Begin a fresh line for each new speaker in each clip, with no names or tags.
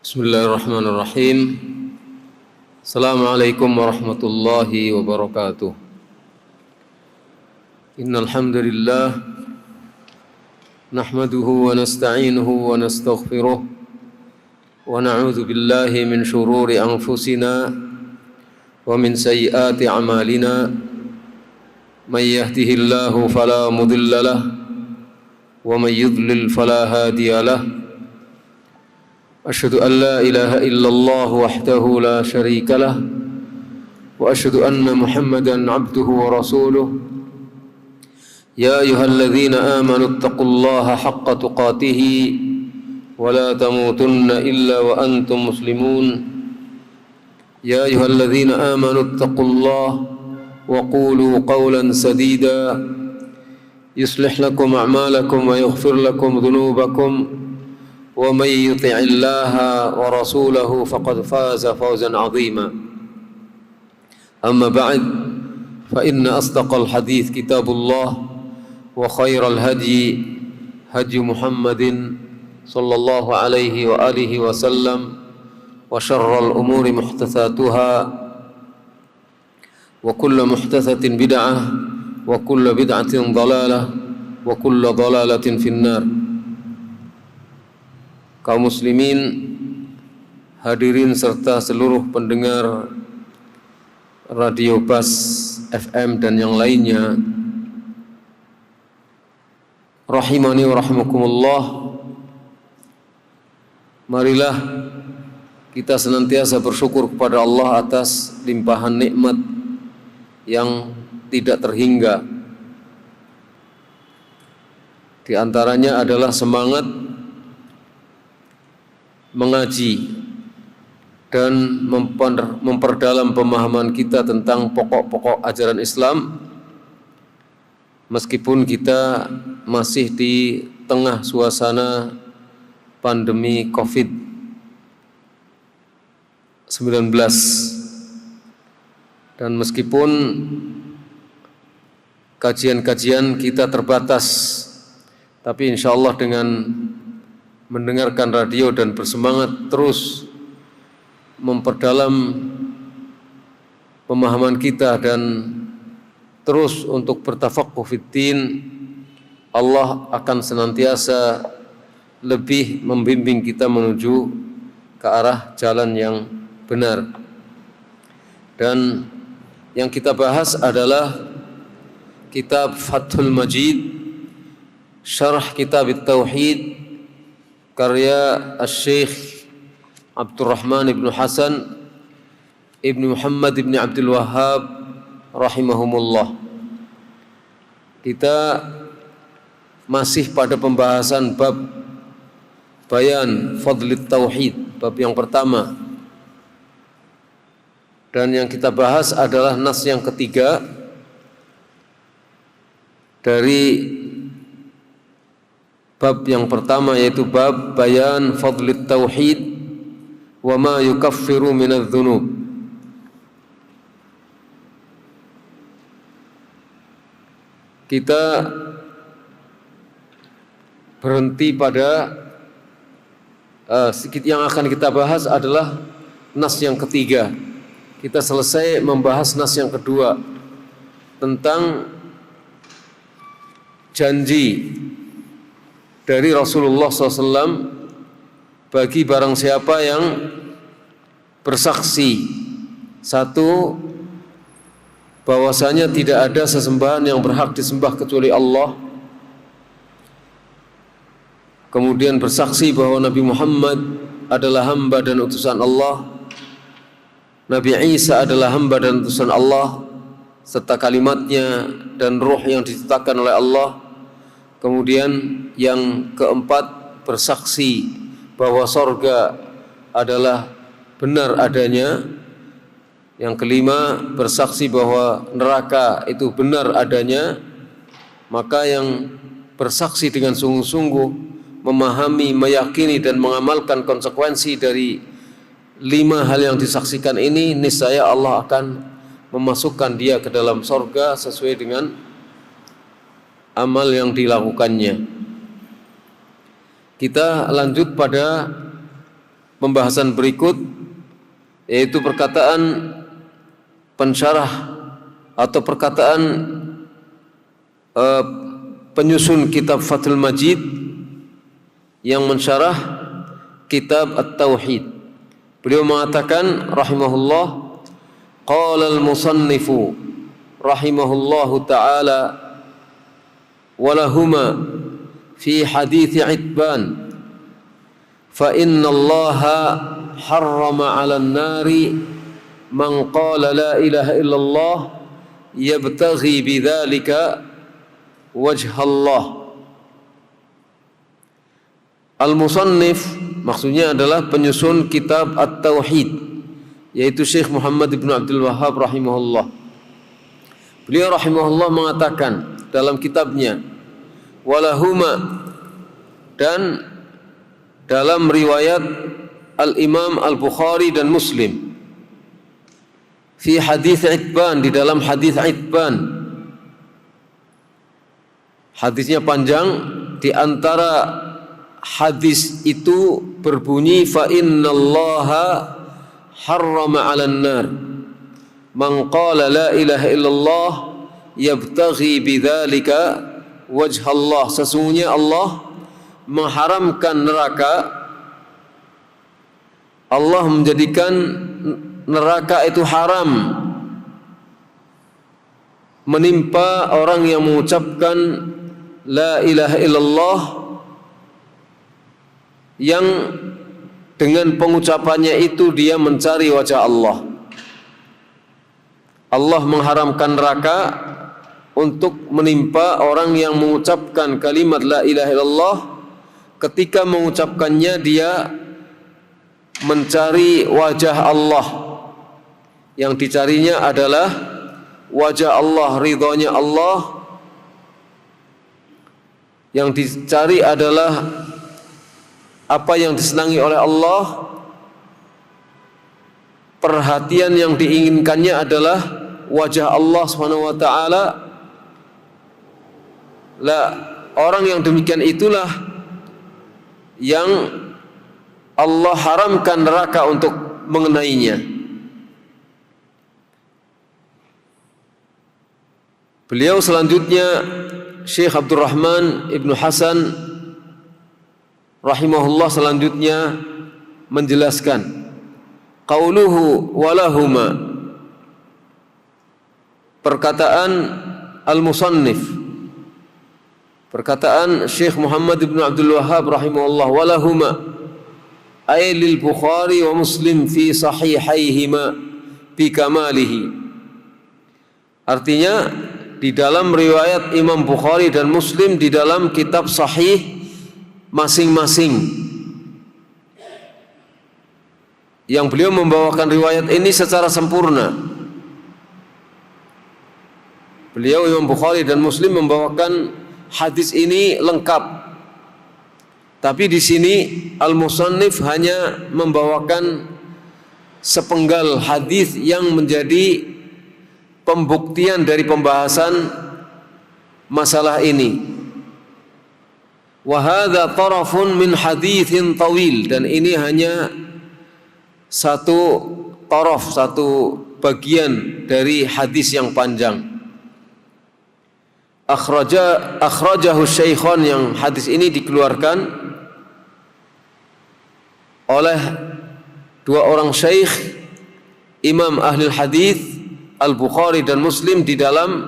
Bismillahirrahmanirrahim. Assalamualaikum warahmatullahi wabarakatuh. Innal hamdalillah nahmaduhu wa nasta'inuhu wa nastaghfiruh wa na'udzu billahi min shururi anfusina wa min sayyiati a'malina. May yahdihillahu fala mudilla lahu wa may yudlil fala hadiya lahu. أشهد أن لا إله إلا الله وحده لا شريك له وأشهد أن محمدًا عبده ورسوله يا أيها الذين آمنوا اتقوا الله حق تقاته ولا تموتن إلا وأنتم مسلمون يا أيها الذين آمنوا اتقوا الله وقولوا قولا سديدا يصلح لكم أعمالكم ويغفر لكم ذنوبكم ومن يطع الله ورسوله فقد فاز فوزا عظيما أما بعد فإن أصدق الحديث كتاب الله وخير الهدي هدي محمد صلى الله عليه وآله وسلم وشر الأمور محدثاتها وكل محدثة بدعة وكل بدعة ضلالة وكل ضلالة في النار. Kaum muslimin, hadirin serta seluruh pendengar Radio Bas FM dan yang lainnya, rahimani wa rahimakumullah. Marilah kita senantiasa bersyukur kepada Allah atas limpahan nikmat yang tidak terhingga. Di antaranya adalah semangat mengaji dan memperdalam pemahaman kita tentang pokok-pokok ajaran Islam, meskipun kita masih di tengah suasana pandemi COVID-19, dan meskipun kajian-kajian kita terbatas, tapi insya Allah dengan mendengarkan radio dan bersemangat terus memperdalam pemahaman kita dan terus untuk bertafaqquh fiddin, Allah akan senantiasa lebih membimbing kita menuju ke arah jalan yang benar. Dan yang kita bahas adalah kitab Fathul Majid, syarah kitab Tauhid, karya Syekh Abdurrahman ibn Hasan ibn Muhammad ibn Abdul Wahhab rahimahumullah. Kita masih pada pembahasan bab bayan fadlit tauhid, bab yang pertama. Dan yang kita bahas adalah nas yang ketiga dari bab yang pertama, yaitu bab bayan fadlit tauhid wa ma yukaffiru minadz dzunub. Kita berhenti pada yang akan kita bahas adalah nas yang ketiga. Kita selesai membahas nas yang kedua tentang janji dari Rasulullah SAW bagi barang siapa yang bersaksi, satu, bahwasanya tidak ada sesembahan yang berhak disembah kecuali Allah, kemudian bersaksi bahwa Nabi Muhammad adalah hamba dan utusan Allah, Nabi Isa adalah hamba dan utusan Allah serta kalimatnya dan ruh yang diciptakan oleh Allah. Kemudian yang keempat, bersaksi bahwa sorga adalah benar adanya. Yang kelima, bersaksi bahwa neraka itu benar adanya. Maka yang bersaksi dengan sungguh-sungguh, memahami, meyakini dan mengamalkan konsekuensi dari 5 hal yang disaksikan ini, niscaya Allah akan memasukkan dia ke dalam sorga sesuai dengan amal yang dilakukannya. Kita lanjut pada pembahasan berikut, yaitu perkataan pensyarah atau perkataan penyusun kitab Fathul Majid yang mensyarah kitab At-Tauhid. Beliau mengatakan rahimahullah, qala al-musannifu rahimahullahu ta'ala walahuma fi hadits Itban fa inna Allaha harrama 'alan nari man qala la ilaha illallah yabtaghi bidzalika wajha Allah. Al-musannif maksudnya adalah penyusun kitab At-Tauhid, yaitu Syekh Muhammad ibn Abdul Wahhab rahimahullah. Beliau rahimahullah mengatakan dalam kitabnya, walahuma, dan dalam riwayat Al-Imam Al-Bukhari dan Muslim, fi hadits Itban, di dalam hadits Itban. Hadisnya panjang, di antara hadis itu berbunyi fa innallaha harrama 'alan nar man qala la ilaha illallah yabtaghi bidzalika wajha Allah. Sesungguhnya Allah mengharamkan neraka, Allah menjadikan neraka itu haram menimpa orang yang mengucapkan la ilaha illallah, yang dengan pengucapannya itu dia mencari wajah Allah. Allah mengharamkan neraka untuk menimpa orang yang mengucapkan kalimat la ilaha illallah, ketika mengucapkannya dia mencari wajah Allah. Yang dicarinya adalah wajah Allah, ridhonya Allah. Yang dicari adalah apa yang disenangi oleh Allah. Perhatian yang diinginkannya adalah wajah Allah Subhanahu wa taala. Orang yang demikian itulah yang Allah haramkan neraka untuk mengenainya. Beliau selanjutnya, Syekh Abdurrahman Ibnu Hasan rahimahullah selanjutnya menjelaskan qauluhu walahuma, perkataan al-musannif, perkataan Syekh Muhammad ibn Abdul Wahhab rahimahullah, walahuma ay lil Bukhari wa Muslim fi sahihaihima bi kamalihi. Artinya di dalam riwayat Imam Bukhari dan Muslim di dalam kitab sahih masing-masing, yang beliau membawakan riwayat ini secara sempurna. Beliau Imam Bukhari dan Muslim membawakan hadis ini lengkap. Tapi di sini al-musannif hanya membawakan sepenggal hadis yang menjadi pembuktian dari pembahasan masalah ini. Wa hadza tarafun min haditsin tawil, dan ini hanya satu taraf, satu bagian dari hadis yang panjang. Akhrajahu Syaikhan, yang hadis ini dikeluarkan oleh dua orang syekh Imam ahli hadis Al-Bukhari dan Muslim di dalam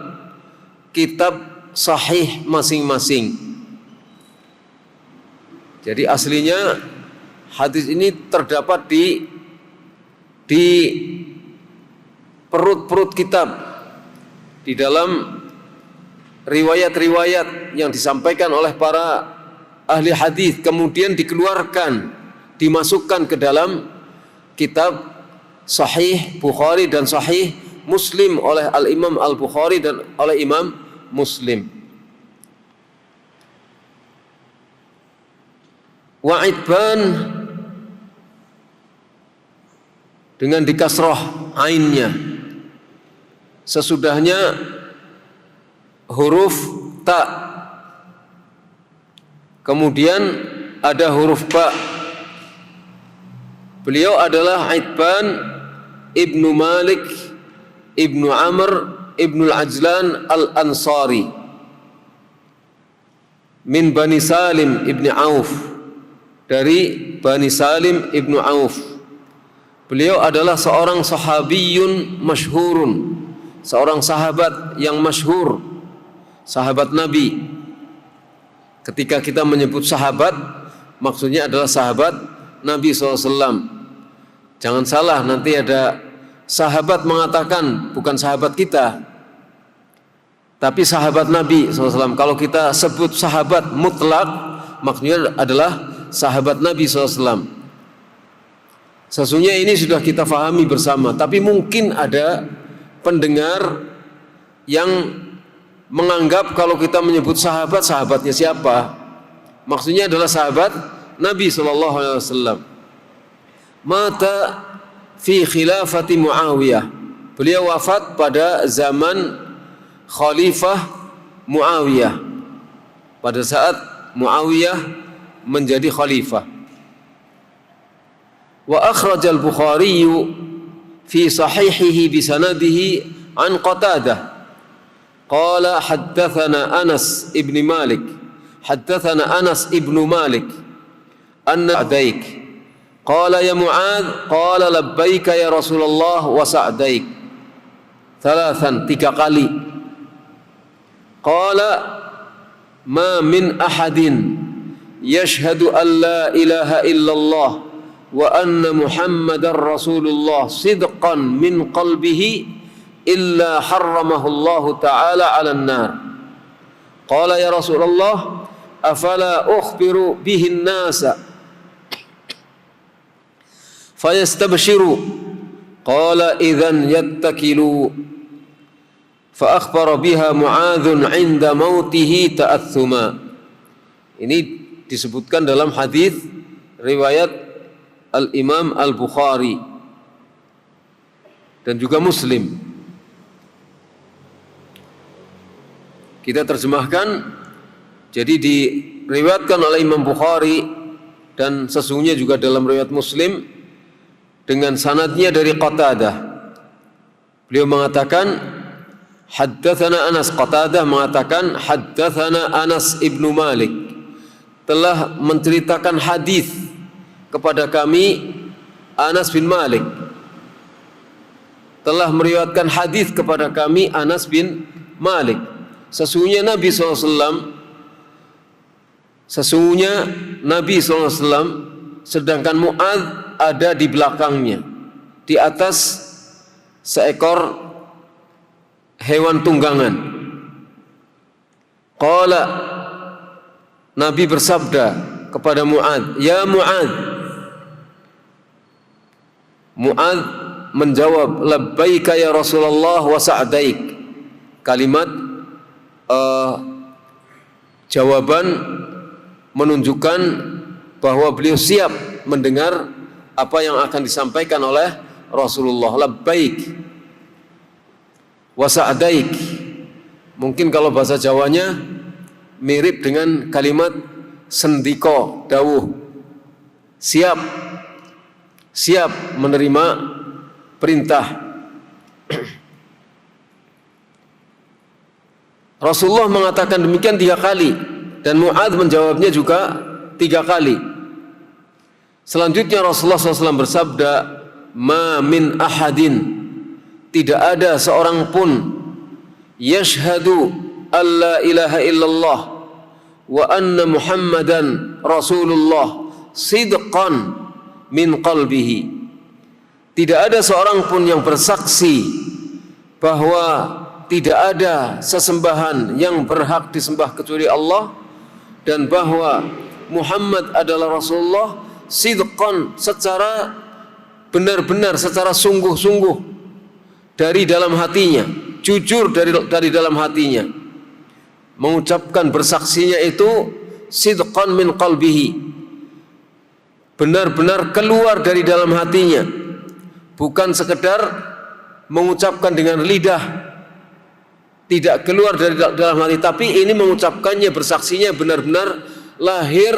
kitab sahih masing-masing. Jadi aslinya hadis ini terdapat di perut-perut kitab, di dalam riwayat-riwayat yang disampaikan oleh para ahli hadis, kemudian dikeluarkan, dimasukkan ke dalam kitab Sahih Bukhari dan Sahih Muslim oleh Al-Imam Al-Bukhari dan oleh Imam Muslim. Wa Itban dengan dikasrah ainnya, sesudahnya huruf ta, kemudian ada huruf ba. Beliau adalah Itban ibnu Malik ibnu Amr ibnu Al-Ajlan Al-Ansari min Bani Salim ibni Auf, dari Bani Salim ibnu Auf. Beliau adalah seorang sahabiyun masyhurun, seorang sahabat yang masyhur, sahabat Nabi. Ketika kita menyebut sahabat, maksudnya adalah sahabat Nabi SAW. Jangan salah, nanti ada sahabat mengatakan bukan sahabat kita, tapi sahabat Nabi SAW. Kalau kita sebut sahabat mutlak, maksudnya adalah sahabat Nabi SAW. Sesungguhnya ini sudah kita fahami bersama, tapi mungkin ada pendengar yang menganggap kalau kita menyebut sahabat, sahabatnya siapa? Maksudnya adalah sahabat Nabi SAW. Mata fi khilafati Muawiyah. Beliau wafat pada zaman Khalifah Muawiyah, pada saat Muawiyah menjadi khalifah. Wa akhraj al-Bukhari fi sahihihi bi sanadihi an Qatadah qala haddatsana Anas ibn Malik haddatsana Anas ibn Malik anna Sa'daik qala ya Mu'adz qala labbaika ya Rasulullah wa Sa'daik thalathan, 3 kali. Qala ma min ahadin yashhadu an la ilaha illallah wa anna Muhammadar Rasulullah sidqan min qalbihi illa harramahu Allah ta'ala 'alan nar. Qala ya Rasulullah afala ukhbiru bihi an-nasa fayastabshiru. Qala idhan yattakilu. Fa akhbara biha Mu'adzun 'inda mautihi ta'athuma. Ini disebutkan dalam hadis riwayat Al-Imam Al-Bukhari dan juga Muslim. Kita terjemahkan, jadi diriwayatkan oleh Imam Bukhari dan sesungguhnya juga dalam riwayat Muslim dengan sanadnya dari Qatadah. Beliau mengatakan haddatsana Anas. Qatadah mengatakan haddatsana Anas ibnu Malik, telah menceritakan hadis kepada kami Anas bin Malik, telah meriwayatkan hadis kepada kami Anas bin Malik. Sesungguhnya Nabi SAW, sedangkan Mu'adz ada di belakangnya, di atas seekor hewan tunggangan. Qala, Nabi bersabda kepada Mu'adz, ya Mu'adz. Mu'adz menjawab, labbaika ya Rasulullah wa Sa'daik. Kalimat jawaban menunjukkan bahwa beliau siap mendengar apa yang akan disampaikan oleh Rasulullah. Labbaik wa Sa'daik. Mungkin kalau bahasa Jawanya mirip dengan kalimat sendiko, dawuh. Siap menerima perintah. Rasulullah mengatakan demikian 3 kali dan Mu'adz menjawabnya juga 3 kali. Selanjutnya Rasulullah SAW bersabda, ma min ahadin, tidak ada seorang pun, yashhadu alla ilaha illallah wa anna Muhammadan Rasulullah sidqan min qalbihi. Tidak ada seorang pun yang bersaksi bahwa tidak ada sesembahan yang berhak disembah kecuali Allah dan bahwa Muhammad adalah Rasulullah sidqan, secara benar-benar, secara sungguh-sungguh dari dalam hatinya, jujur dari dalam hatinya, mengucapkan bersaksinya itu sidqan min qalbihi, benar-benar keluar dari dalam hatinya, bukan sekedar mengucapkan dengan lidah, tidak keluar dari dalam hati, tapi ini mengucapkannya, bersaksinya benar-benar lahir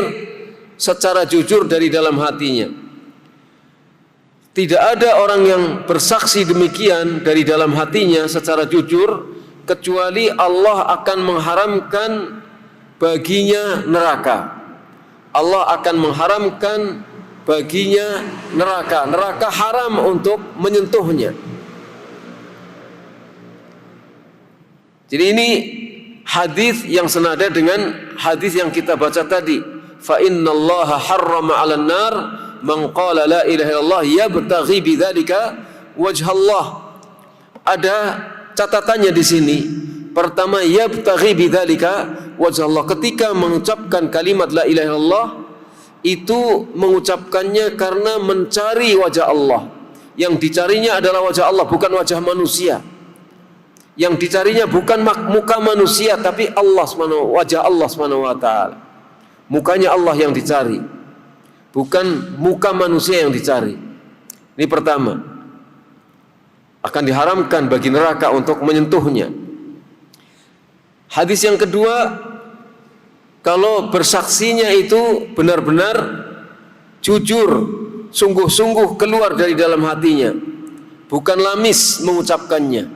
secara jujur dari dalam hatinya. Tidak ada orang yang bersaksi demikian dari dalam hatinya secara jujur kecuali Allah akan mengharamkan baginya neraka. Allah akan mengharamkan baginya neraka. Neraka haram untuk menyentuhnya. Jadi ini hadis yang senada dengan hadis yang kita baca tadi. Fa innallaha harrama 'alan nar man qala la ilaha illallah yabtaghi bidzalika wajhallah. Ada catatannya di sini. Pertama, yabtaghi bidzalika wajhallah. Ketika mengucapkan kalimat la ilaha illallah, itu mengucapkannya karena mencari wajah Allah. Yang dicarinya adalah wajah Allah, bukan wajah manusia. Yang dicarinya bukan muka manusia, tapi wajah Allah Subhanahu wa taala. Mukanya Allah yang dicari, bukan muka manusia yang dicari. Ini pertama. Akan diharamkan bagi neraka untuk menyentuhnya. Hadis yang kedua, kalau bersaksinya itu benar-benar jujur, sungguh-sungguh keluar dari dalam hatinya, bukan lamis mengucapkannya,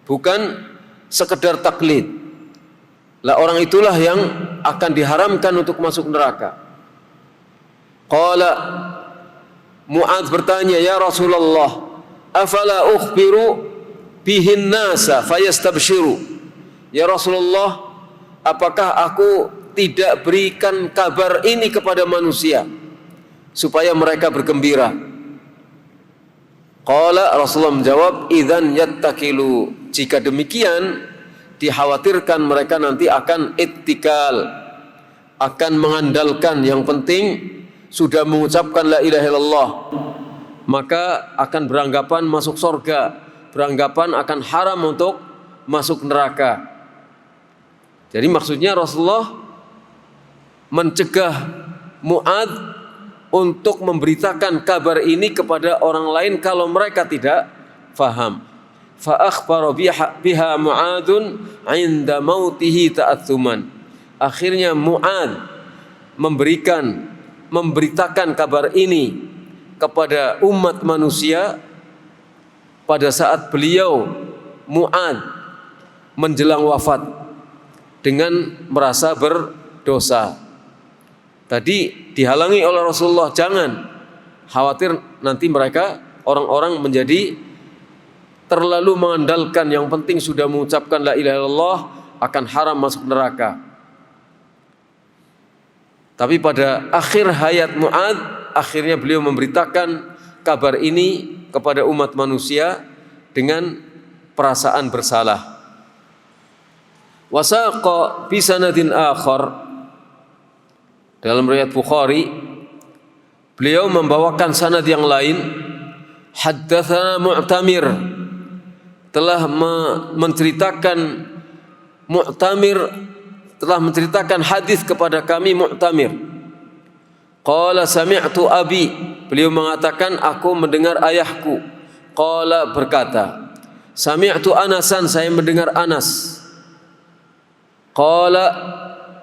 bukan sekedar taklid. Lah orang itulah yang akan diharamkan untuk masuk neraka. Qala Mu'adz bertanya, ya Rasulullah, afala ukhbiru bihin nasa fayastabshiru. Ya Rasulullah, apakah aku tidak berikan kabar ini kepada manusia supaya mereka bergembira? Qala, Rasulullah menjawab, idzan yattakilu. Jika demikian, dikhawatirkan mereka nanti akan ittikal, akan mengandalkan, yang penting sudah mengucapkan la ilaha illallah, maka akan beranggapan masuk surga, beranggapan akan haram untuk masuk neraka. Jadi maksudnya Rasulullah mencegah Mu'adz untuk memberitakan kabar ini kepada orang lain kalau mereka tidak faham. Fa akhbara biha Mu'adzun 'inda mautihi ta'atsuman. Akhirnya Mu'adz memberitakan kabar ini kepada umat manusia pada saat beliau Mu'adz menjelang wafat dengan merasa berdosa. Tadi dihalangi oleh Rasulullah, jangan khawatir nanti mereka orang-orang menjadi terlalu mengandalkan, yang penting sudah mengucapkan la ilaha illallah akan haram masuk neraka. Tapi pada akhir hayat Mu'adz, akhirnya beliau memberitakan kabar ini kepada umat manusia dengan perasaan bersalah. Wasaqa bi sanadin akhar, dalam riwayat Bukhari beliau membawakan sanad yang lain, haddatsana Mu'tamir, telah menceritakan Mu'tamir, telah menceritakan hadis kepada kami Mu'tamir. Qala sami'tu abi, beliau mengatakan aku mendengar ayahku. Qala berkata, sami'tu Anasan, saya mendengar Anas. Qala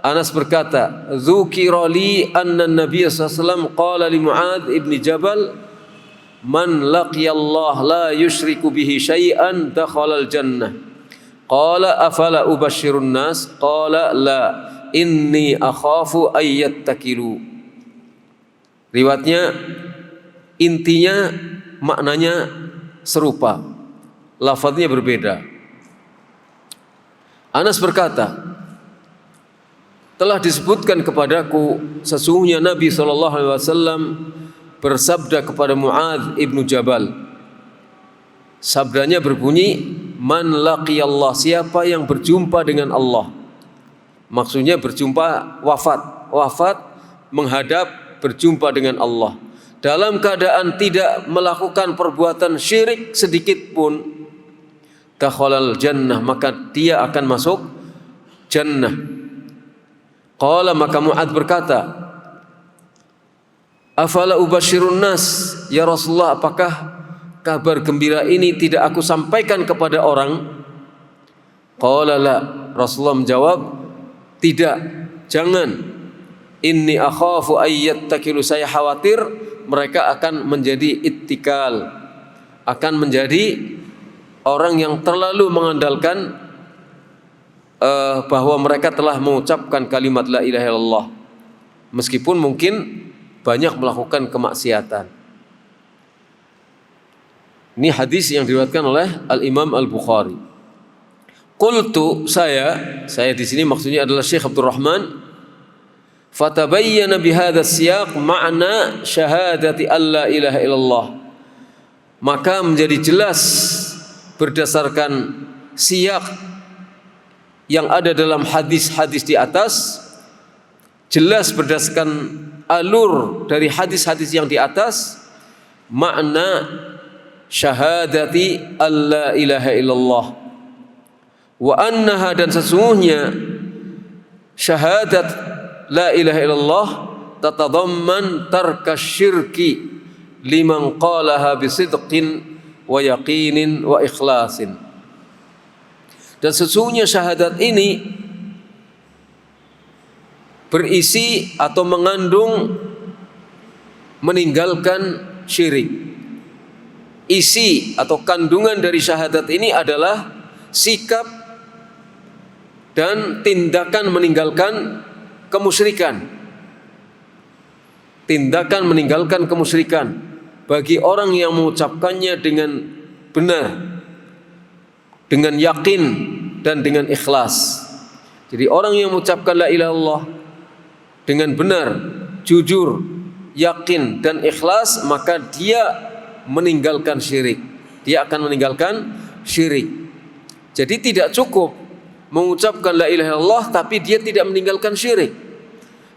Anas berkata, dzukira li anna Nabiy sallallahu alaihi wasallam qala li Mu'adz ibn Jabal, man laqiyallah la yusyriku bihi syai'an dakhala al-jannah. Qala afala ubashshirun nas? Qala la, inni akhafu ay yattakilu. Riwayatnya intinya maknanya serupa, lafadznya berbeda. Anas berkata, telah disebutkan kepadaku sesungguhnya Nabi SAW bersabda kepada Mu'adz ibnu Jabal. Sabdanya berbunyi, man laqiyallah, siapa yang berjumpa dengan Allah. Maksudnya berjumpa wafat menghadap berjumpa dengan Allah dalam keadaan tidak melakukan perbuatan syirik sedikit pun, dakhalal jannah, maka dia akan masuk jannah. Qala, maka Mu'adz berkata, afala ubashirun nas, ya Rasulullah, apakah kabar gembira ini tidak aku sampaikan kepada orang? Qala la, Rasulullah menjawab, tidak, jangan. Inni akhafu ay yattakilu, saya khawatir mereka akan menjadi ittikal, akan menjadi orang yang terlalu mengandalkan bahwa mereka telah mengucapkan kalimat la ilaha illallah, meskipun mungkin banyak melakukan kemaksiatan. Ini hadis yang diriwayatkan oleh Al-Imam Al-Bukhari. Qultu, saya di sini maksudnya adalah Syekh Abdul Rahman. Fatabayyana bihadha siyaq ma'na syahadati alla ilaha illallah. Maka menjadi jelas berdasarkan siyaq yang ada dalam hadis-hadis di atas, jelas berdasarkan alur dari hadis-hadis yang di atas, makna syahadati alla ilaha illallah wa annaha, dan sesungguhnya syahadat la ilaha illallah tatadamman tarka syirki liman qalaha bisidqin wa yaqinin wa ikhlasin. Dan sesungguhnya syahadat ini berisi atau mengandung meninggalkan syirik. Isi atau kandungan dari syahadat ini adalah sikap dan tindakan meninggalkan kemusyrikan. Tindakan meninggalkan kemusyrikan bagi orang yang mengucapkannya dengan benar, dengan yakin dan dengan ikhlas. Jadi orang yang mengucapkan la ilaha illallah dengan benar, jujur, yakin dan ikhlas, maka dia meninggalkan syirik. Dia akan meninggalkan syirik. Jadi tidak cukup mengucapkan la ilaha illallah tapi dia tidak meninggalkan syirik.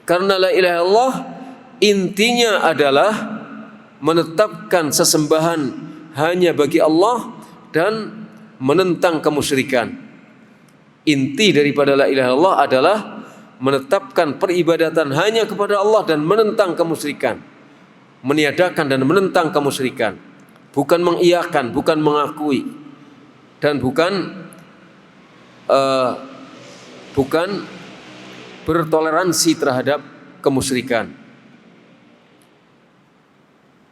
Karena la ilaha illallah intinya adalah menetapkan sesembahan hanya bagi Allah dan menentang kemusyrikan. Inti daripada la ilaha illallah adalah menetapkan peribadatan hanya kepada Allah dan menentang kemusyrikan, meniadakan dan menentang kemusyrikan, bukan mengiyakan, bukan mengakui, dan bukan bertoleransi terhadap kemusyrikan.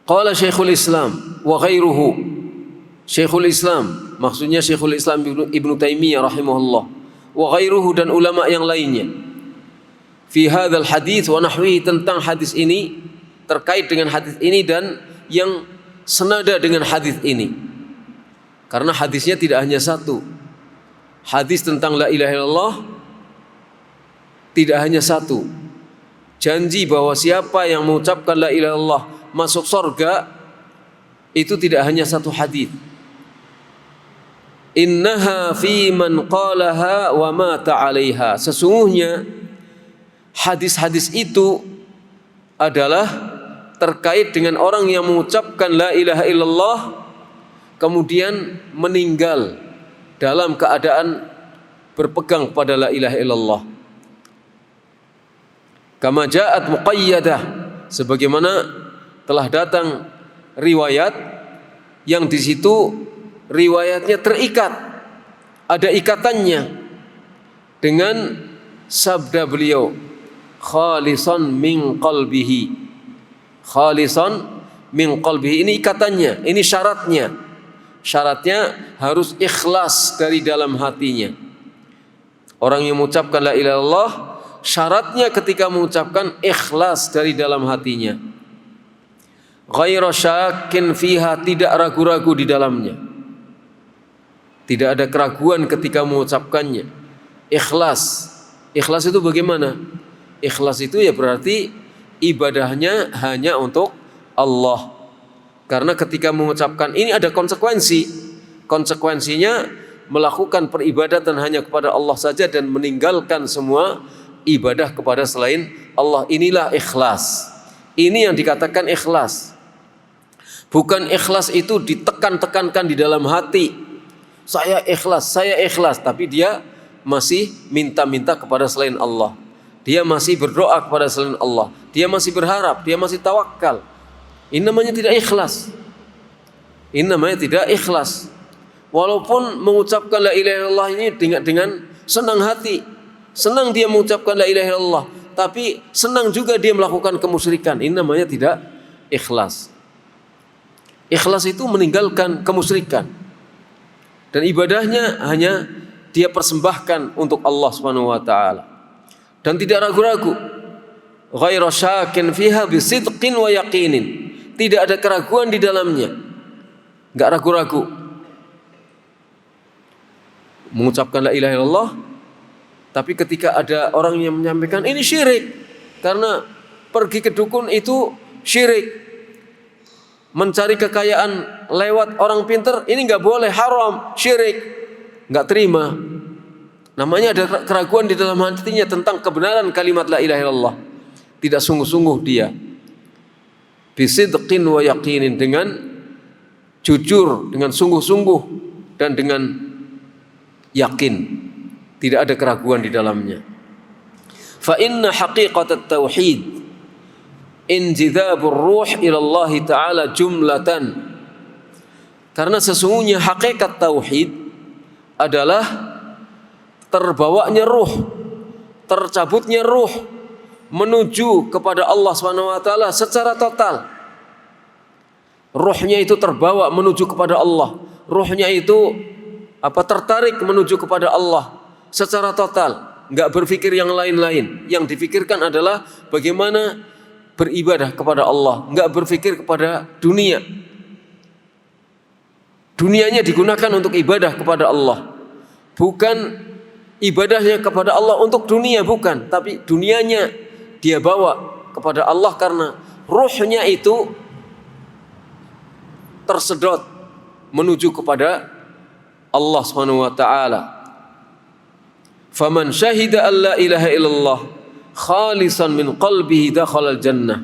Qala Syekhul Islam wa ghairuhu. Syekhul Islam maksudnya Syekhul Islam Ibnu Taimiyah rahimahullah, wa ghairuhu, dan ulama yang lainnya, fi hadzal hadits wa nahwihi, tentang hadis ini, terkait dengan hadis ini dan yang senada dengan hadis ini. Karena hadisnya tidak hanya satu. Hadis tentang la ilaha illallah tidak hanya satu. Janji bahwa siapa yang mengucapkan la ilaha illallah masuk surga itu tidak hanya satu hadis. Innaha fi man qalaha wa mata 'alaiha. Sesungguhnya hadis-hadis itu adalah terkait dengan orang yang mengucapkan la ilaha illallah kemudian meninggal dalam keadaan berpegang pada la ilaha illallah. Kama ja'at muqayyadah, sebagaimana telah datang riwayat yang di situ riwayatnya terikat, ada ikatannya dengan sabda beliau, khalisan min qalbihi. Khalisan min qalbihi, ini ikatannya, ini syaratnya. Syaratnya harus ikhlas dari dalam hatinya. Orang yang mengucapkan la ilaha illallah, syaratnya ketika mengucapkan ikhlas dari dalam hatinya. Ghairu syakin fiha, tidak ragu-ragu di dalamnya. Tidak ada keraguan ketika mengucapkannya. Ikhlas. Ikhlas itu bagaimana? Ikhlas itu ya berarti ibadahnya hanya untuk Allah. Karena ketika mengucapkan ini ada konsekuensi. Konsekuensinya melakukan peribadatan hanya kepada Allah saja dan meninggalkan semua ibadah kepada selain Allah. Inilah ikhlas. Ini yang dikatakan ikhlas. Bukan ikhlas itu ditekan-tekankan di dalam hati. Saya ikhlas, tapi dia masih minta-minta kepada selain Allah. Dia masih berdoa kepada selain Allah. Dia masih berharap, dia masih tawakal. Ini namanya tidak ikhlas. Ini namanya tidak ikhlas. Walaupun mengucapkan la ilaha illallah ini dengan senang hati. Senang dia mengucapkan la ilaha illallah, tapi senang juga dia melakukan kemusyrikan. Ini namanya tidak ikhlas. Ikhlas itu meninggalkan kemusyrikan dan ibadahnya hanya dia persembahkan untuk Allah Subhanahu wa taala dan tidak ragu-ragu. Ghairu syakin fiha bisidqin wa yaqinin. Tidak ada keraguan di dalamnya. Enggak ragu-ragu. Mengucapkan la ilaha illallah, tapi ketika ada orang yang menyampaikan ini syirik karena pergi ke dukun itu syirik. Mencari kekayaan lewat orang pintar ini nggak boleh, haram, syirik, nggak terima. Namanya ada keraguan di dalam hatinya tentang kebenaran kalimat la ilaha illallah. Tidak sungguh-sungguh dia. Bisidqin wa yaqinin, dengan jujur, dengan sungguh-sungguh dan dengan yakin. Tidak ada keraguan di dalamnya. Fa inna haqiqatat tauhid injidhabur ruh ila Allah Ta'ala jumlatan. Karena sesungguhnya hakikat tauhid adalah terbawanya ruh, tercabutnya ruh menuju kepada Allah Subhanahu wa taala secara total. Ruhnya itu terbawa menuju kepada Allah. Ruhnya itu tertarik menuju kepada Allah secara total, enggak berpikir yang lain-lain. Yang difikirkan adalah bagaimana beribadah kepada Allah, enggak berpikir kepada dunia. Dunianya digunakan untuk ibadah kepada Allah. Bukan ibadahnya kepada Allah untuk dunia, bukan, tapi dunianya dia bawa kepada Allah karena ruhnya itu tersedot menuju kepada Allah Subhanahu wa taala. Faman syahida an la ilaha illallah khalisan min qalbihi dakhala al-jannah.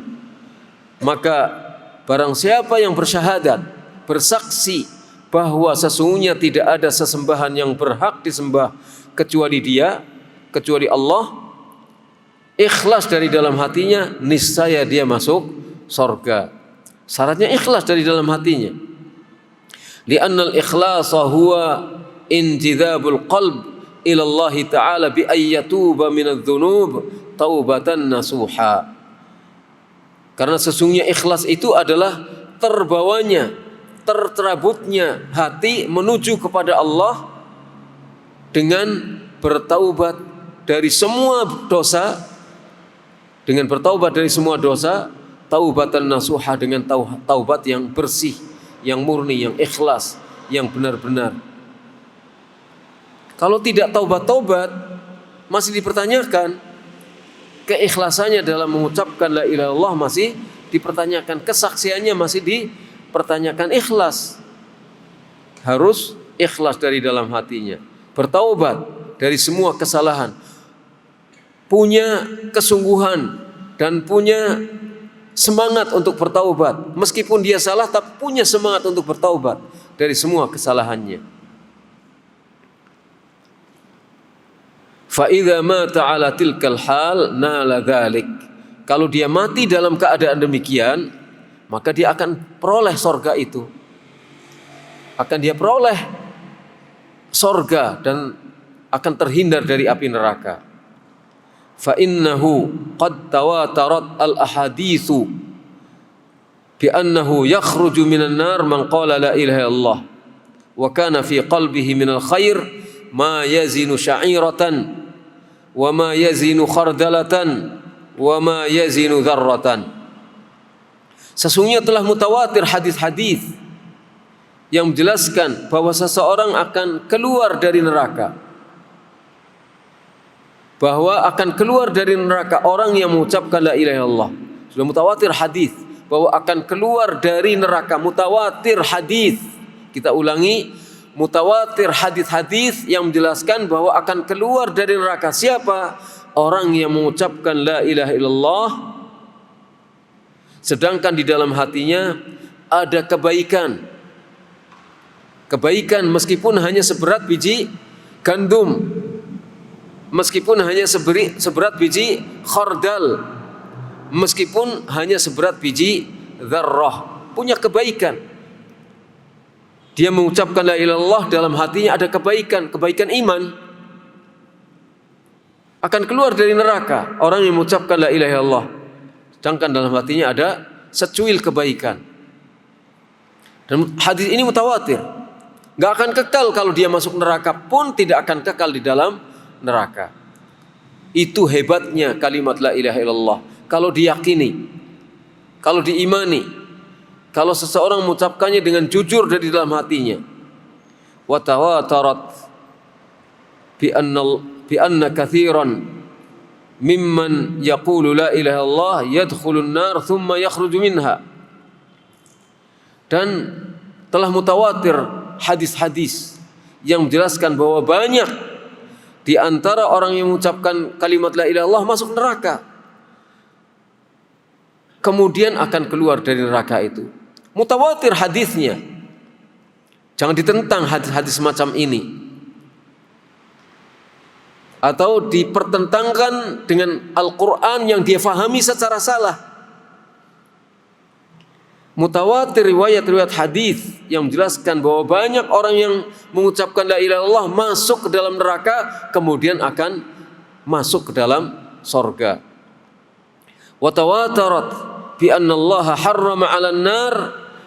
Maka barang siapa yang bersyahadat, bersaksi bahwa sesungguhnya tidak ada sesembahan yang berhak disembah kecuali Dia, kecuali Allah, ikhlas dari dalam hatinya, niscaya dia masuk surga. Syaratnya ikhlas dari dalam hatinya. Li'annal ikhlasa huwa injidhabul qalb ila Allah Ta'ala bi ayyatuba minadz-dzunub taubatan nasuha. Karena sesungguhnya ikhlas itu adalah terbawanya, tercerabutnya hati menuju kepada Allah dengan bertaubat dari semua dosa, dengan bertaubat dari semua dosa, taubatan nasuha, dengan taubat yang bersih, yang murni, yang ikhlas, yang benar-benar. Kalau tidak taubat-taubat, masih dipertanyakan keikhlasannya dalam mengucapkan la ilaha illallah, masih dipertanyakan, kesaksiannya masih dipertanyakan. Ikhlas, harus ikhlas dari dalam hatinya, bertaubat dari semua kesalahan, punya kesungguhan dan punya semangat untuk bertaubat. Meskipun dia salah, tapi punya semangat untuk bertaubat dari semua kesalahannya. Fa idza mata ala tilkal hal nala dzalik. Kalau dia mati dalam keadaan demikian, maka dia akan peroleh sorga itu. Akan dia peroleh sorga dan akan terhindar dari api neraka. Fa innahu qad tawatarat al ahaditsu bi annahu yakhruju minan nar man qala la ilaha illallah wa kana fi qalbihi minal khair ma yazinu sya'iratan wa ma yazinu khardalatan wa ma yazinu dzarratan. Sesungguhnya telah mutawatir hadis-hadis yang menjelaskan bahwa seseorang akan keluar dari neraka, bahwa akan keluar dari neraka orang yang mengucapkan la ilaha illallah. Sudah mutawatir hadis bahwa akan keluar dari neraka, mutawatir hadis. Kita ulangi, mutawatir hadis-hadis yang menjelaskan bahwa akan keluar dari neraka siapa? Orang yang mengucapkan la ilaha illallah sedangkan di dalam hatinya ada kebaikan. Kebaikan meskipun hanya seberat biji gandum, meskipun hanya seberat biji khardal, meskipun hanya seberat biji dzarrah, punya kebaikan. Dia mengucapkan la ilaha illallah, dalam hatinya ada kebaikan, kebaikan iman. Akan keluar dari neraka orang yang mengucapkan la ilaha illallah, sedangkan dalam hatinya ada secuil kebaikan. Dan hadis ini mutawatir. Gak akan kekal kalau dia masuk neraka pun tidak akan kekal di dalam neraka. Itu hebatnya kalimat la ilaha illallah. Kalau diyakini, kalau diimani, kalau seseorang mengucapkannya dengan jujur dari dalam hatinya. Wa tawatarat bi anna katsiran mimman yaqulu la ilaha illallah yadkhulun nar thumma yakhruju minha. Dan telah mutawatir hadis-hadis yang menjelaskan bahwa banyak di antara orang yang mengucapkan kalimat la ilaha illallah masuk neraka, kemudian akan keluar dari neraka itu. Mutawatir hadisnya. Jangan ditentang hadis-hadis semacam ini, atau dipertentangkan dengan Al-Quran yang dia fahami secara salah. Mutawatir riwayat-riwayat hadis yang menjelaskan bahwa banyak orang yang mengucapkan la ilaha illallah masuk ke dalam neraka, kemudian akan masuk ke dalam sorga. Wa tawatarat bi anna Allah harrama 'alan nar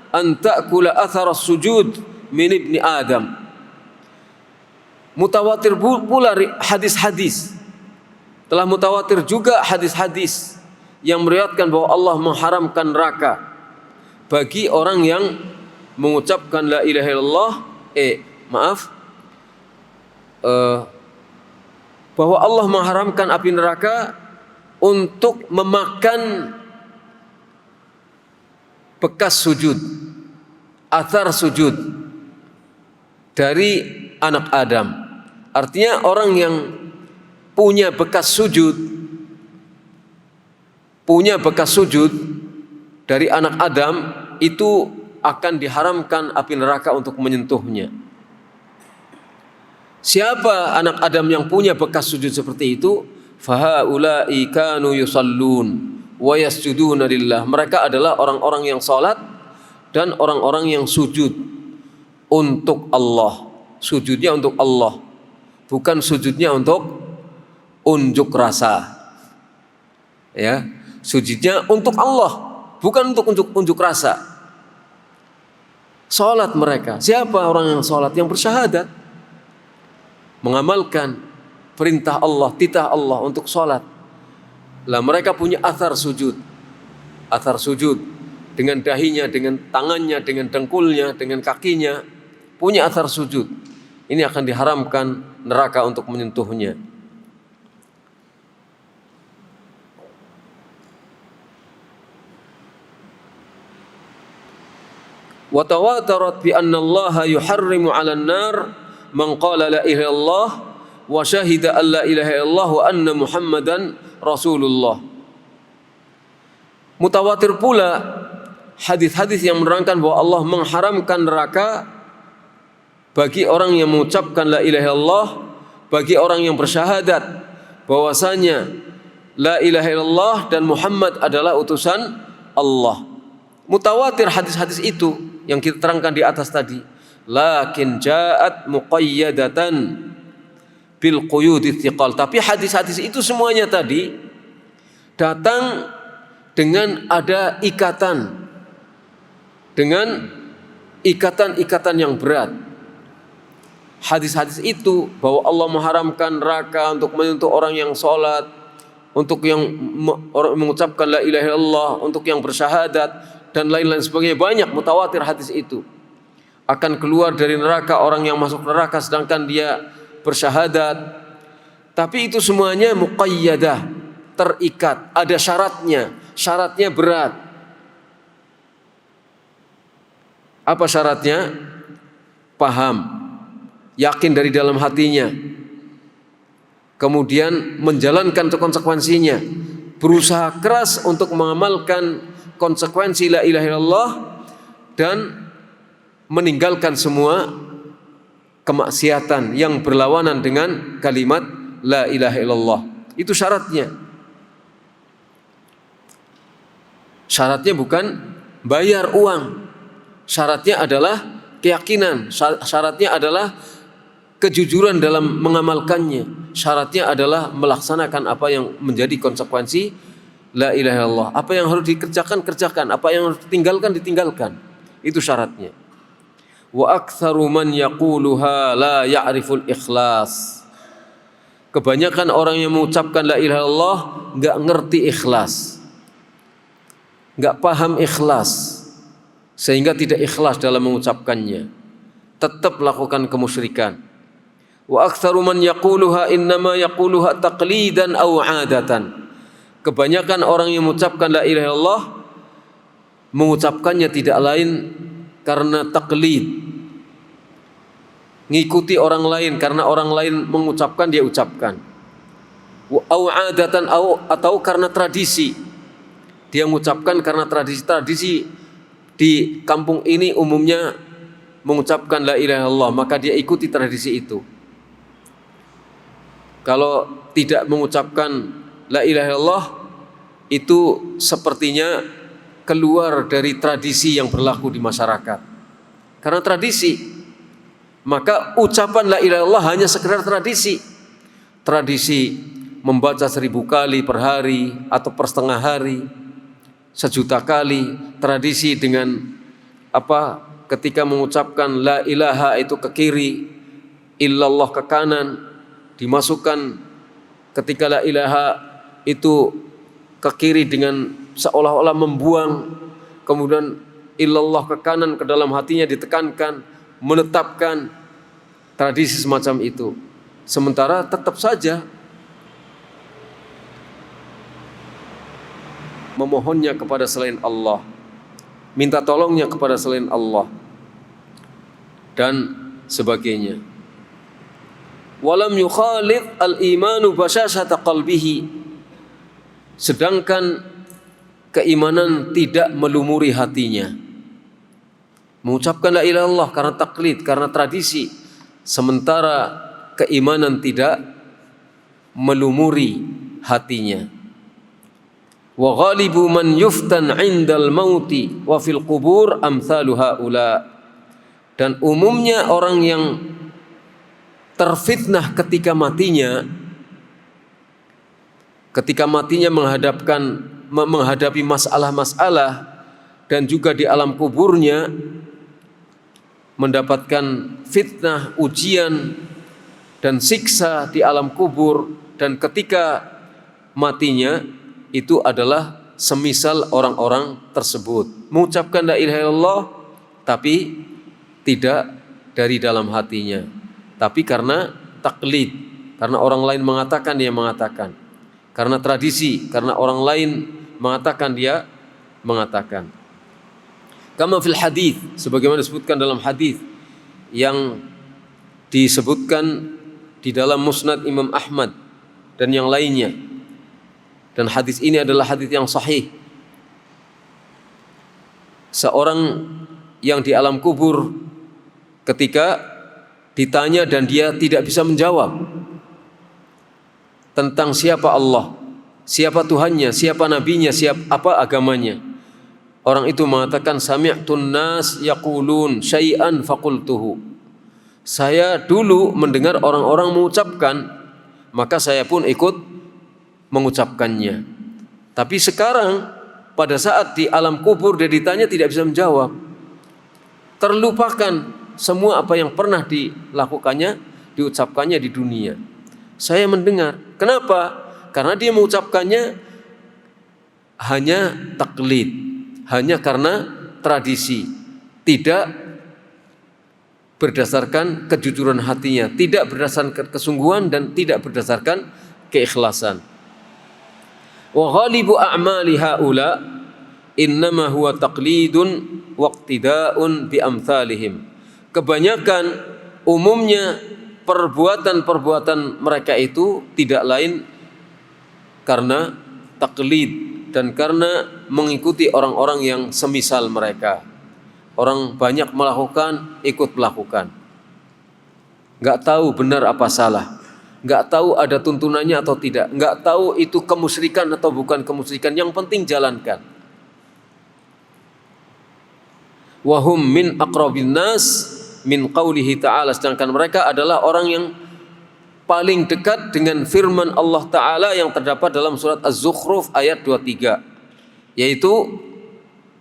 an ta'kula athar as-sujud min ibni Adam. Mutawatir pula hadis-hadis. Telah mutawatir juga hadis-hadis yang meriwayatkan bahwa Allah mengharamkan neraka bagi orang yang mengucapkan la ilaha illallah, bahwa Allah mengharamkan api neraka untuk memakan bekas sujud, athar sujud dari anak Adam. Artinya orang yang punya bekas sujud dari anak Adam itu akan diharamkan api neraka untuk menyentuhnya. Siapa anak Adam yang punya bekas sujud seperti itu? Fahaulai kanu yusallun wa yasjuduna lillah. Mereka adalah orang-orang yang salat dan orang-orang yang sujud untuk Allah. Sujudnya untuk Allah, bukan sujudnya untuk unjuk rasa. Ya, sujudnya untuk Allah, bukan untuk unjuk rasa. Salat mereka. Siapa orang yang salat? Yang bersyahadat, mengamalkan perintah Allah, titah Allah untuk salat. Lah mereka punya athar sujud dengan dahinya, dengan tangannya, dengan dengkulnya, dengan kakinya, punya athar sujud. Ini akan diharamkan neraka untuk menyentuhnya. Wa tawatarat bi anna Allah yuharrimu 'alan nar man qala la ilaha illallah wa syahida an la ilaha illallah wa anna Muhammadan Rasulullah. Mutawatir pula hadis-hadis yang menerangkan bahwa Allah mengharamkan neraka bagi orang yang mengucapkan la ilaha illallah, bagi orang yang bersyahadat bahwasanya la ilaha illallah dan Muhammad adalah utusan Allah. Mutawatir hadis-hadis itu yang kita terangkan di atas tadi. Lakin ja'at muqayyadatan bil quyudit thiqal. Tapi hadis-hadis itu semuanya tadi datang dengan ada ikatan, dengan ikatan-ikatan yang berat. Hadis-hadis itu bahwa Allah mengharamkan neraka untuk menyentuh orang yang sholat, untuk yang mengucapkan la ilaha illallah, untuk yang bersyahadat dan lain-lain sebagainya. Banyak mutawatir hadis itu. Akan keluar dari neraka orang yang masuk neraka sedangkan dia bersyahadat. Tapi itu semuanya muqayyadah, terikat, ada syaratnya. Syaratnya berat. Apa syaratnya? Paham, yakin dari dalam hatinya, kemudian menjalankan konsekuensinya, berusaha keras untuk mengamalkan konsekuensi la ilaha illallah dan meninggalkan semua kemaksiatan yang berlawanan dengan kalimat la ilaha illallah. Itu syaratnya. Syaratnya bukan bayar uang. Syaratnya adalah keyakinan. Syaratnya adalah kejujuran dalam mengamalkannya. Syaratnya adalah melaksanakan apa yang menjadi konsekuensi la ilaha illallah. Apa yang harus dikerjakan, kerjakan. Apa yang harus ditinggalkan, ditinggalkan. Itu syaratnya. Wa aktsaru man yaquluha la ya'riful ikhlas. Kebanyakan orang yang mengucapkan la ilaha illallah enggak ngerti ikhlas. Enggak paham ikhlas. Sehingga tidak ikhlas dalam mengucapkannya. Tetap melakukan kemusyrikan. Wa aktsaru man yaquluha innama yaquluha taqlidan aw 'adatan. Kebanyakan orang yang mengucapkan la ilaha illallah mengucapkannya tidak lain karena taklid, ngikuti orang lain, karena orang lain mengucapkan dia ucapkan. Au adatan atau karena tradisi, dia mengucapkan karena tradisi di kampung ini umumnya mengucapkan la ilaha illallah, maka dia ikuti tradisi itu. Kalau tidak mengucapkan la ilaha illallah itu sepertinya keluar dari tradisi yang berlaku di masyarakat. Karena tradisi, maka ucapan la ilaha illallah hanya sekedar tradisi. Tradisi membaca 1000 kali per hari atau per setengah hari, 1.000.000 kali. Tradisi dengan ketika mengucapkan la ilaha itu ke kiri, illallah ke kanan, dimasukkan ketika la ilaha itu ke kiri dengan seolah-olah membuang, kemudian illallah ke kanan, ke dalam hatinya ditekankan, menetapkan, tradisi semacam itu. Sementara tetap saja memohonnya kepada selain Allah, minta tolongnya kepada selain Allah dan sebagainya. Walam yukhalid al-imanu basyashata qalbihi. Sedangkan keimanan tidak melumuri hatinya. Mengucapkan la ilaha illallah karena taklid, karena tradisi. Sementara keimanan tidak melumuri hatinya. Wa ghalibu man yuftan 'indal mauti wa fil qubur amsalu haula. Dan umumnya orang yang terfitnah ketika matinya menghadapi masalah-masalah dan juga di alam kuburnya mendapatkan fitnah, ujian dan siksa di alam kubur, dan ketika matinya itu adalah semisal orang-orang tersebut mengucapkan la ilaha illallah tapi tidak dari dalam hatinya, tapi karena taklid, karena orang lain mengatakan dia mengatakan, karena tradisi, karena orang lain mengatakan dia mengatakan. Kama fil hadis, sebagaimana disebutkan dalam hadis yang disebutkan di dalam Musnad Imam Ahmad dan yang lainnya. Dan hadis ini adalah hadis yang sahih. Seorang yang di alam kubur ketika ditanya dan dia tidak bisa menjawab tentang siapa Allah, siapa Tuhannya, siapa nabinya, apa agamanya. Orang itu mengatakan, sami'tun nas yaqulun syai'an faqultuhu. Saya dulu mendengar orang-orang mengucapkan, maka saya pun ikut mengucapkannya. Tapi sekarang pada saat di alam kubur dia ditanya tidak bisa menjawab. Terlupakan semua apa yang pernah dilakukannya, diucapkannya di dunia. Saya mendengar. Kenapa? Karena dia mengucapkannya hanya taklid, hanya karena tradisi, tidak berdasarkan kejujuran hatinya, tidak berdasarkan kesungguhan dan tidak berdasarkan keikhlasan. Wa ghalibu a'mali haula innama huwa taqlidun waqtida'un bi amsalihim. Kebanyakan umumnya perbuatan-perbuatan mereka itu tidak lain karena taklid dan karena mengikuti orang-orang yang semisal mereka. Orang banyak melakukan, ikut melakukan. Enggak tahu benar apa salah, enggak tahu ada tuntunannya atau tidak, enggak tahu itu kemusyrikan atau bukan kemusyrikan, yang penting jalankan. Wa hum min aqrabin nas min qaulihi ta'ala, sedangkan mereka adalah orang yang paling dekat dengan firman Allah Ta'ala yang terdapat dalam surat Az-Zukhruf ayat 23, yaitu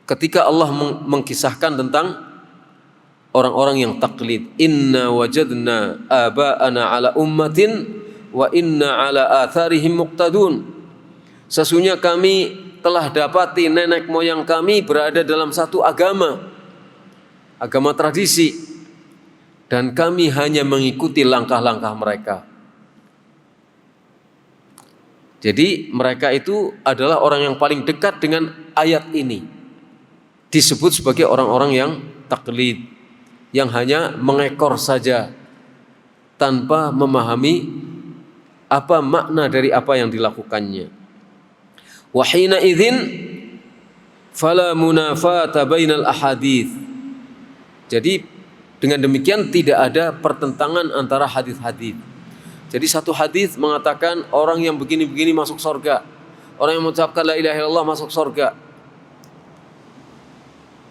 ketika Allah mengkisahkan tentang orang-orang yang taklid. Inna wajadna aba'ana ala ummatin wa inna ala atharihim muqtadun. Sesungguhnya kami telah dapati nenek moyang kami berada dalam satu agama tradisi, dan kami hanya mengikuti langkah-langkah mereka. Jadi mereka itu adalah orang yang paling dekat dengan ayat ini, disebut sebagai orang-orang yang taklid, yang hanya mengekor saja tanpa memahami apa makna dari apa yang dilakukannya. Wa hina idzin fala munafata bainal ahadits. Jadi dengan demikian tidak ada pertentangan antara hadis-hadis. Jadi satu hadis mengatakan orang yang begini-begini masuk surga, orang yang mengucapkan la ilaha illallah masuk surga.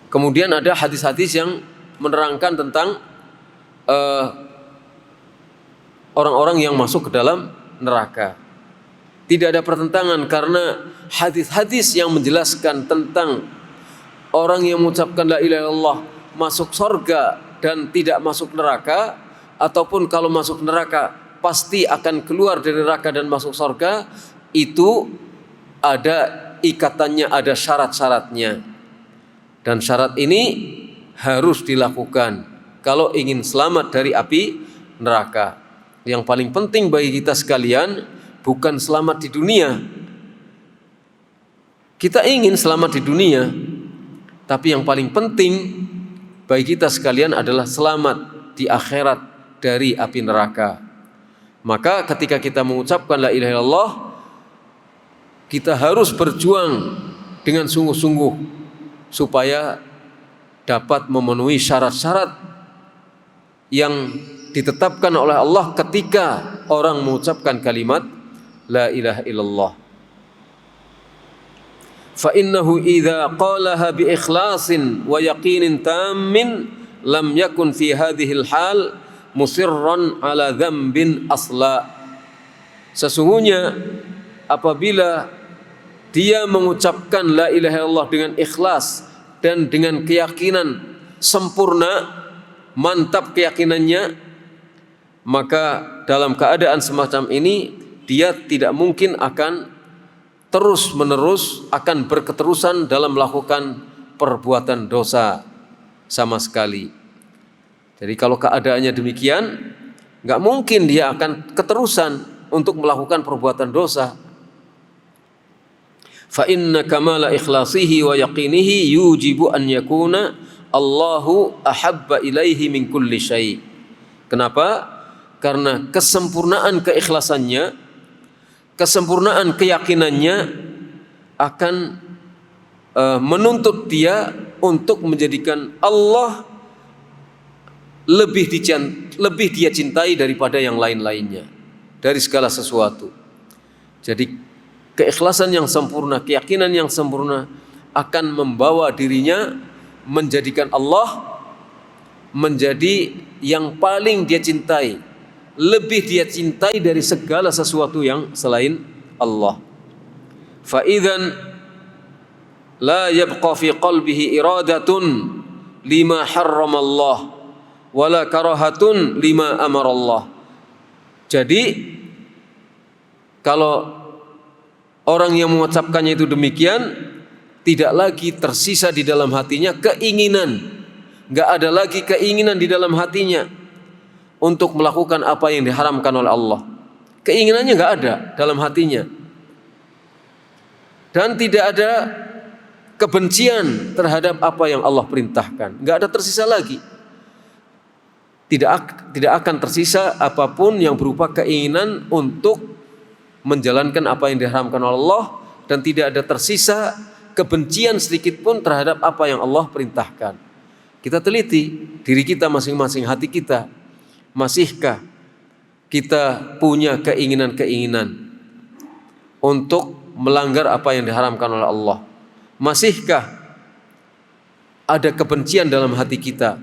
Kemudian ada hadis-hadis yang menerangkan tentang orang-orang yang masuk ke dalam neraka. Tidak ada pertentangan karena hadis-hadis yang menjelaskan tentang orang yang mengucapkan la ilaha illallah masuk surga dan tidak masuk neraka, ataupun kalau masuk neraka pasti akan keluar dari neraka dan masuk surga, itu ada ikatannya, ada syarat-syaratnya. Dan syarat ini harus dilakukan kalau ingin selamat dari api neraka. Yang paling penting bagi kita sekalian bukan selamat di dunia. Kita ingin selamat di dunia, tapi yang paling penting bagi kita sekalian adalah selamat di akhirat dari api neraka. Maka ketika kita mengucapkan la ilaha illallah, kita harus berjuang dengan sungguh-sungguh supaya dapat memenuhi syarat-syarat yang ditetapkan oleh Allah ketika orang mengucapkan kalimat la ilaha illallah. Fa innahu idza qalaha bi ikhlasin wa yaqinin tammin lam yakun fi hadhil hal musirran ala dzambin asla. Sesungguhnya apabila dia mengucapkan la ilaha illallah dengan ikhlas dan dengan keyakinan sempurna, mantap keyakinannya, maka dalam keadaan semacam ini dia tidak mungkin akan terus menerus akan berketerusan dalam melakukan perbuatan dosa sama sekali. Jadi kalau keadaannya demikian, nggak mungkin dia akan keterusan untuk melakukan perbuatan dosa. Fa inna kamala ikhlasihi wa yaqinihi yujibu an yakuna Allahu ahabba ilaihi min kulli syai'. Kenapa? Karena kesempurnaan keikhlasannya, kesempurnaan keyakinannya akan menuntut dia untuk menjadikan Allah lebih dia cintai daripada yang lain-lainnya dari segala sesuatu. Jadi keikhlasan yang sempurna, keyakinan yang sempurna akan membawa dirinya menjadikan Allah menjadi yang paling dia cintai, lebih dia cintai dari segala sesuatu yang selain Allah. Fa idzan la yabqa fi qalbihi iradatun lima harrama Allah wala karahatun lima amara Allah. Jadi kalau orang yang mengucapkannya itu demikian, tidak lagi tersisa di dalam hatinya keinginan, nggak ada lagi keinginan di dalam hatinya untuk melakukan apa yang diharamkan oleh Allah. Keinginannya nggak ada dalam hatinya, dan tidak ada kebencian terhadap apa yang Allah perintahkan. Nggak ada tersisa lagi. Tidak akan tersisa apapun yang berupa keinginan untuk menjalankan apa yang diharamkan oleh Allah, dan tidak ada tersisa kebencian sedikit pun terhadap apa yang Allah perintahkan. Kita teliti diri kita masing-masing, hati kita. Masihkah kita punya keinginan-keinginan untuk melanggar apa yang diharamkan oleh Allah? Masihkah ada kebencian dalam hati kita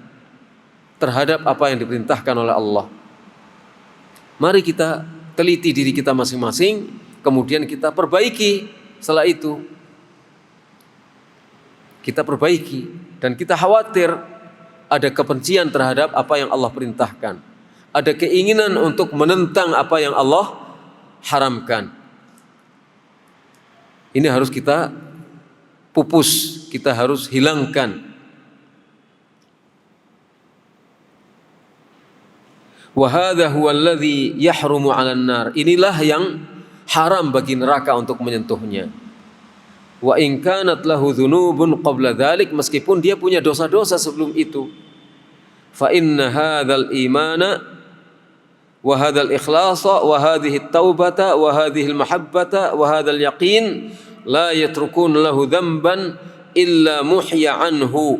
terhadap apa yang diperintahkan oleh Allah? Mari kita teliti diri kita masing-masing, kemudian kita perbaiki. Setelah itu kita perbaiki, dan kita khawatir ada kebencian terhadap apa yang Allah perintahkan, ada keinginan untuk menentang apa yang Allah haramkan. Ini harus kita pupus, kita harus hilangkan. Wa hadza huwa alladhi yahrumu 'alan nar. Inilah yang haram bagi neraka untuk menyentuhnya. Wa in kanat lahu dzunubun qabla dzalik, meskipun dia punya dosa-dosa sebelum itu. Fa inna hadzal imana wa hadzal ikhlasa wa hadhihi at-taubata wa hadhihi al-mahabbata wa hadzal yaqin la yatrukun lahu dhanban illa muhya anhu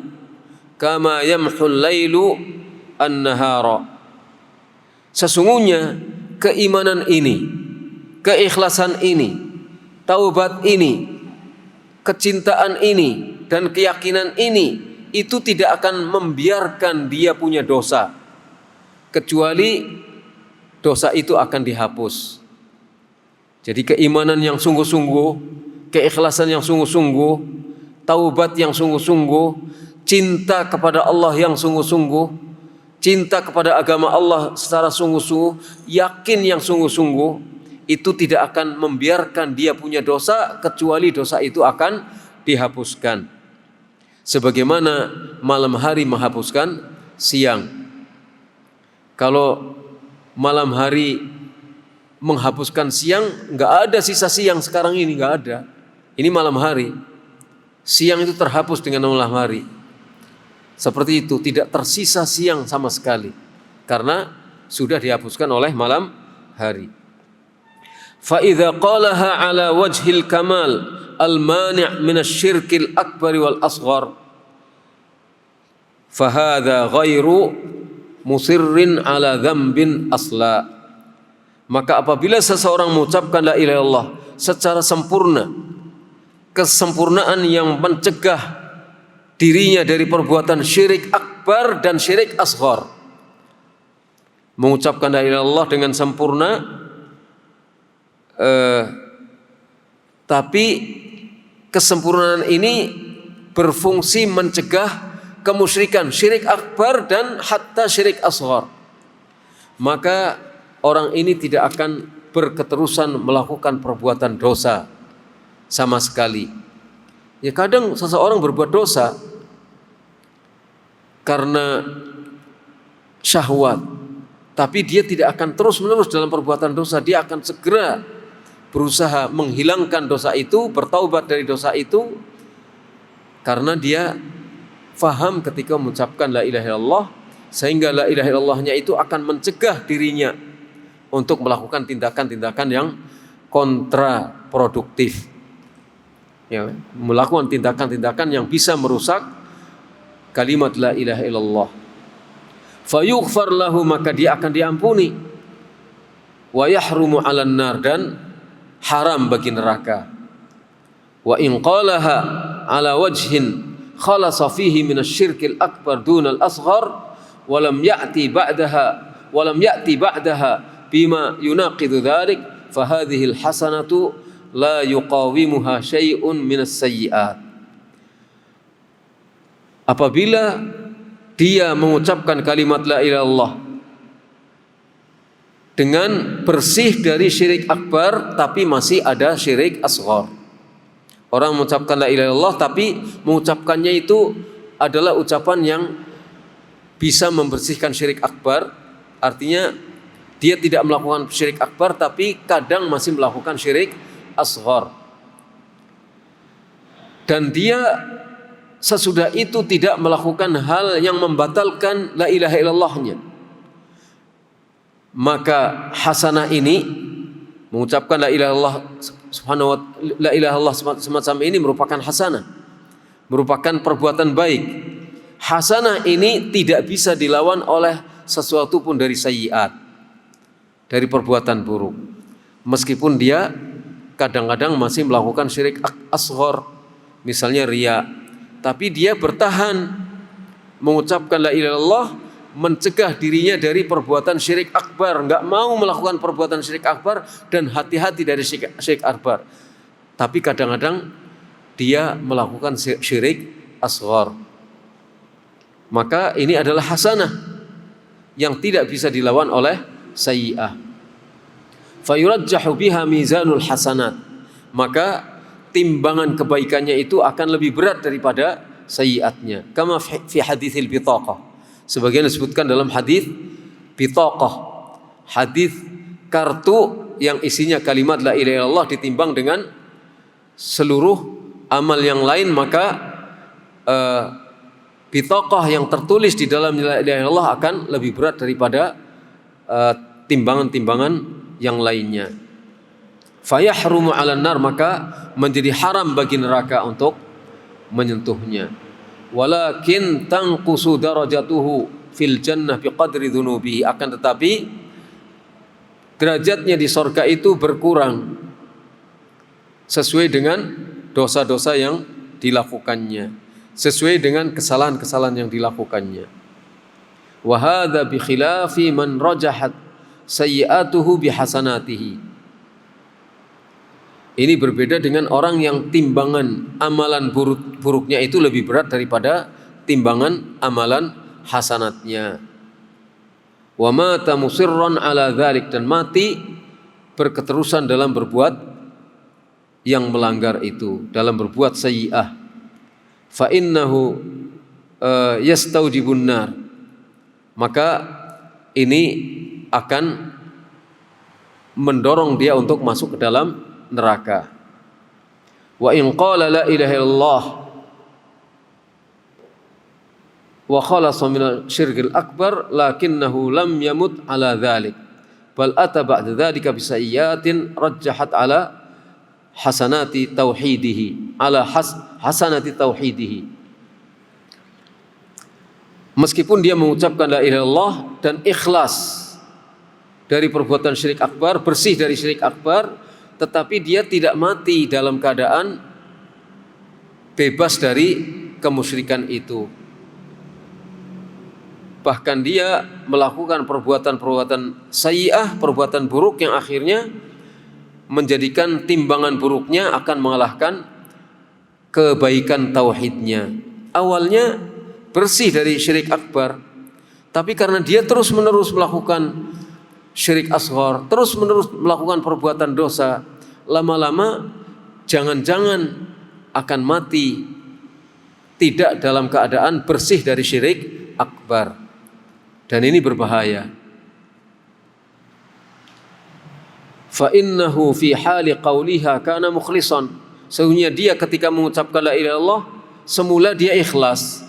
kama yamhu al-lailu an-nahara. Sesungguhnya keimanan ini, keikhlasan ini, taubat ini, kecintaan ini, dan keyakinan ini, itu tidak akan membiarkan dia punya dosa, kecuali dosa itu akan dihapus. Jadi keimanan yang sungguh-sungguh, keikhlasan yang sungguh-sungguh, taubat yang sungguh-sungguh, cinta kepada Allah yang sungguh-sungguh, cinta kepada agama Allah secara sungguh-sungguh, yakin yang sungguh-sungguh, itu tidak akan membiarkan dia punya dosa, kecuali dosa itu akan dihapuskan. Sebagaimana malam hari menghapuskan siang. Kalau malam hari menghapuskan siang, nggak ada sisa siang sekarang ini, nggak ada. Ini malam hari. Siang itu terhapus dengan malam hari. Seperti itu, tidak tersisa siang sama sekali, karena sudah dihapuskan oleh malam hari. Fa idza qalaha ala wajhil kamal al mani' min asy-syirkil akbar wal asghar fa hadza ghairu musirrin ala dzambin asla. Maka apabila seseorang mengucapkan la ilaha illallah secara sempurna, kesempurnaan yang mencegah dirinya dari perbuatan syirik akbar dan syirik asghar, mengucapkan la ilaha illallah dengan sempurna, tapi kesempurnaan ini berfungsi mencegah kemusyrikan, syirik akbar dan hatta syirik asghar, maka orang ini tidak akan berketerusan melakukan perbuatan dosa sama sekali. Ya, kadang seseorang berbuat dosa karena syahwat, tapi dia tidak akan terus-menerus dalam perbuatan dosa. Dia akan segera berusaha menghilangkan dosa itu, bertaubat dari dosa itu, karena dia faham ketika mengucapkan la ilaha illallah, sehingga la ilaha illallahnya itu akan mencegah dirinya untuk melakukan tindakan-tindakan yang kontraproduktif, ya, melakukan tindakan-tindakan yang bisa merusak kalimat la ilaha illallah. Fayughfar lahu, maka dia akan diampuni. Wa yahrumu 'alan nar, dan haram bagi neraka. Wa in qalaha 'ala wajhin khalasa fihi min asy-syirkil akbar dunal asghar wa lam ya'ti ba'daha bima yunaqidu dzalik fa hadhihi al-hasanatu la yuqawimuha syai'un minas sayyi'at. Apabila dia mengucapkan kalimat la ilaha illallah dengan bersih dari syirik akbar, tapi masih ada syirik asghar. Orang mengucapkan la ilaha illallah tapi mengucapkannya itu adalah ucapan yang bisa membersihkan syirik akbar, artinya dia tidak melakukan syirik akbar tapi kadang masih melakukan syirik asghar. Dan dia sesudah itu tidak melakukan hal yang membatalkan la ilaha illallahnya, maka hasanah ini, mengucapkan la ilaha illallah subhanahu wa la ilaha illallah semacam ini merupakan hasanah, merupakan perbuatan baik. Hasanah ini tidak bisa dilawan oleh sesuatu pun dari sayyiat, dari perbuatan buruk, meskipun dia kadang-kadang masih melakukan syirik asghar, misalnya riya, tapi dia bertahan mengucapkan la ilaha illallah mencegah dirinya dari perbuatan syirik akbar, nggak mau melakukan perbuatan syirik akbar dan hati-hati dari syirik akbar. Tapi kadang-kadang dia melakukan syirik asghar. Maka ini adalah hasanah yang tidak bisa dilawan oleh sayyi'ah. Fayurajjahu biha mizanul hasanat. Maka timbangan kebaikannya itu akan lebih berat daripada sayyi'atnya. Kama fi haditsil bitaqah. Sebagian disebutkan dalam hadis bitaqah, hadis kartu yang isinya kalimat la ilaha illallah ditimbang dengan seluruh amal yang lain, maka bitaqah yang tertulis di dalam la ilaha illallah akan lebih berat daripada timbangan-timbangan yang lainnya. Fayahrumu 'alan nar, maka menjadi haram bagi neraka untuk menyentuhnya. Walakin tanqusu darajatuhu fil jannah biqadri dzunubihi, akan tetapi derajatnya di surga itu berkurang sesuai dengan dosa-dosa yang dilakukannya, sesuai dengan kesalahan-kesalahan yang dilakukannya. Wa hadza bi khilafi man rajahat sayyi'atuhu bihasanatihi. Ini berbeda dengan orang yang timbangan amalan buruknya itu lebih berat daripada timbangan amalan hasanatnya. Wa mata musirran ala dzalik, dan mati berketerusan dalam berbuat yang melanggar itu, dalam berbuat sayyi'ah. Fa innahu yastaujibun nar, maka ini akan mendorong dia untuk masuk ke dalam neraka. Wa in qala la ilaha illallah wa khalasa min syirkil akbar lakinnahu lam yamut ala dzalik bal ata ba'da dzalika bi sayyiatin rajjahat ala hasanati tauhidihi hasanati tauhidihi. Meskipun dia mengucapkan la ilaha illallah dan ikhlas dari perbuatan syirik akbar, bersih dari syirik akbar, tetapi dia tidak mati dalam keadaan bebas dari kemusyrikan itu. Bahkan dia melakukan perbuatan-perbuatan sayyi'ah, perbuatan buruk yang akhirnya menjadikan timbangan buruknya akan mengalahkan kebaikan tauhidnya. Awalnya bersih dari syirik akbar, tapi karena dia terus-menerus melakukan syirik asghar, terus-menerus melakukan perbuatan dosa, lama-lama jangan-jangan akan mati tidak dalam keadaan bersih dari syirik akbar. Dan ini berbahaya. Fa innahu fi hali qauliha kana mukhlishan. Sesungguhnya dia ketika mengucapkan la ilaha illallah, semula dia ikhlas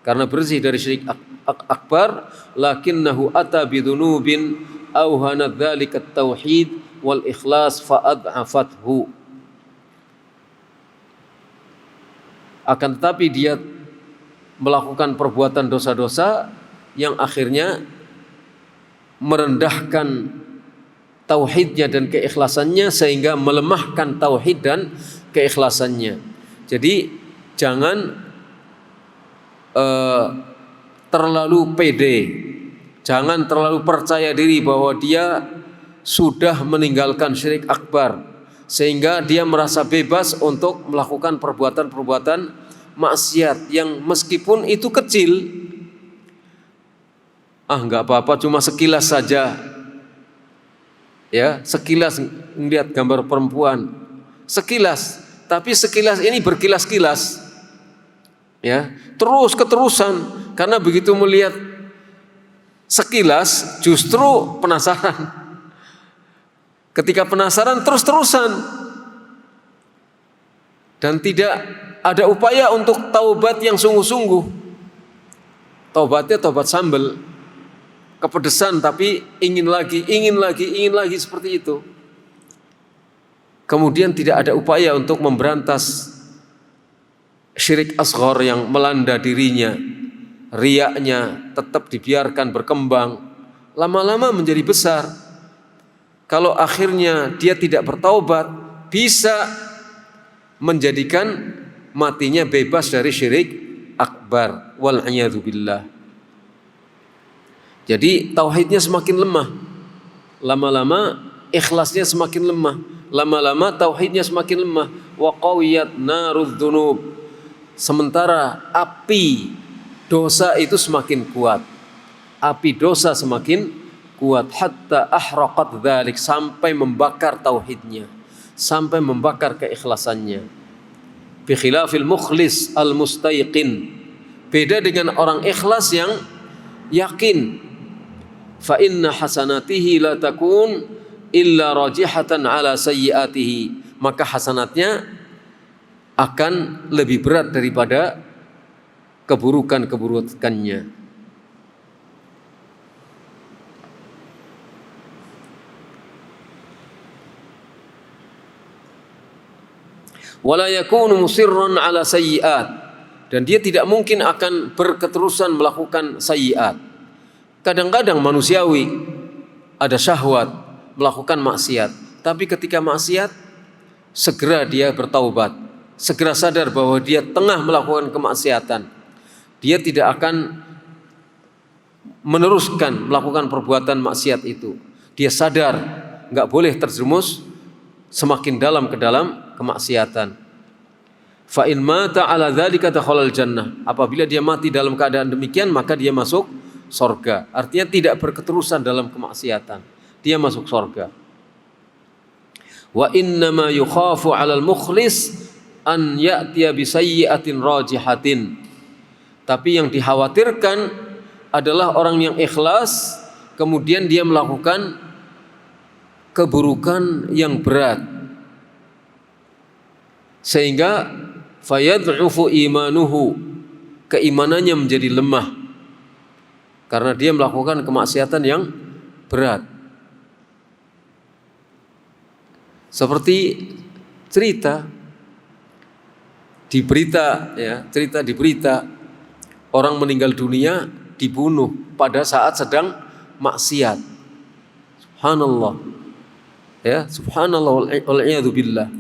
karena bersih dari syirik akbar, lakinnahu ata bidunubin auhana dzalika at-tauhid wal ikhlas fa ad'afathu. Akan tetapi dia melakukan perbuatan dosa-dosa yang akhirnya merendahkan tauhidnya dan keikhlasannya sehingga melemahkan tauhid dan keikhlasannya. Jadi jangan terlalu pede, jangan terlalu percaya diri bahwa dia sudah meninggalkan syirik akbar sehingga dia merasa bebas untuk melakukan perbuatan-perbuatan maksiat yang meskipun itu kecil, nggak apa-apa, cuma sekilas saja, ya, sekilas melihat gambar perempuan, sekilas, tapi sekilas ini berkilas-kilas, ya, terus keterusan, karena begitu melihat sekilas justru penasaran. Ketika penasaran terus-terusan dan tidak ada upaya untuk taubat yang sungguh-sungguh. Taubatnya taubat sambal, kepedesan tapi ingin lagi seperti itu. Kemudian tidak ada upaya untuk memberantas syirik asghar yang melanda dirinya. Riyaknya tetap dibiarkan berkembang, lama-lama menjadi besar. Kalau akhirnya dia tidak bertaubat, bisa menjadikan matinya bebas dari syirik akbar. Wal a'yadzu billah. Jadi tauhidnya semakin lemah, lama-lama ikhlasnya semakin lemah, lama-lama tauhidnya semakin lemah. Wa qawiyat narudz dzunub, sementara api dosa itu semakin kuat, api dosa semakin kuat, hatta ahraqat dzalik, sampai membakar tauhidnya, sampai membakar keikhlasannya. Bi khilafil mukhlis al mustaiqin, beda dengan orang ikhlas yang yakin. Fa inna hasanatihi la takun illa rajihatan ala sayyiatihi, maka hasanatnya akan lebih berat daripada keburukannya. Wala yakunu musirran ala sayyiat, dan dia tidak mungkin akan berketerusan melakukan sayyiat. Kadang-kadang manusiawi ada syahwat melakukan maksiat, tapi ketika maksiat segera dia bertaubat, segera sadar bahwa dia tengah melakukan kemaksiatan. Dia tidak akan meneruskan melakukan perbuatan maksiat itu. Dia sadar nggak boleh terjerumus semakin dalam ke dalam kemaksiatan. Fa in mata ala dzalika dakhalal jannah, apabila dia mati dalam keadaan demikian maka dia masuk sorga. Artinya tidak berketerusan dalam kemaksiatan, dia masuk sorga. Wa innama yukhafu 'alal mukhlis an ya'tiya bi sayyi'atin rajihatin. Tapi yang dikhawatirkan adalah orang yang ikhlas kemudian dia melakukan keburukan yang berat, sehingga fayad'ufu imanuhu, keimanannya menjadi lemah karena dia melakukan kemaksiatan yang berat. Seperti cerita di berita orang meninggal dunia dibunuh pada saat sedang maksiat. Subhanallah. Ya, subhanallah wal iyadu billah.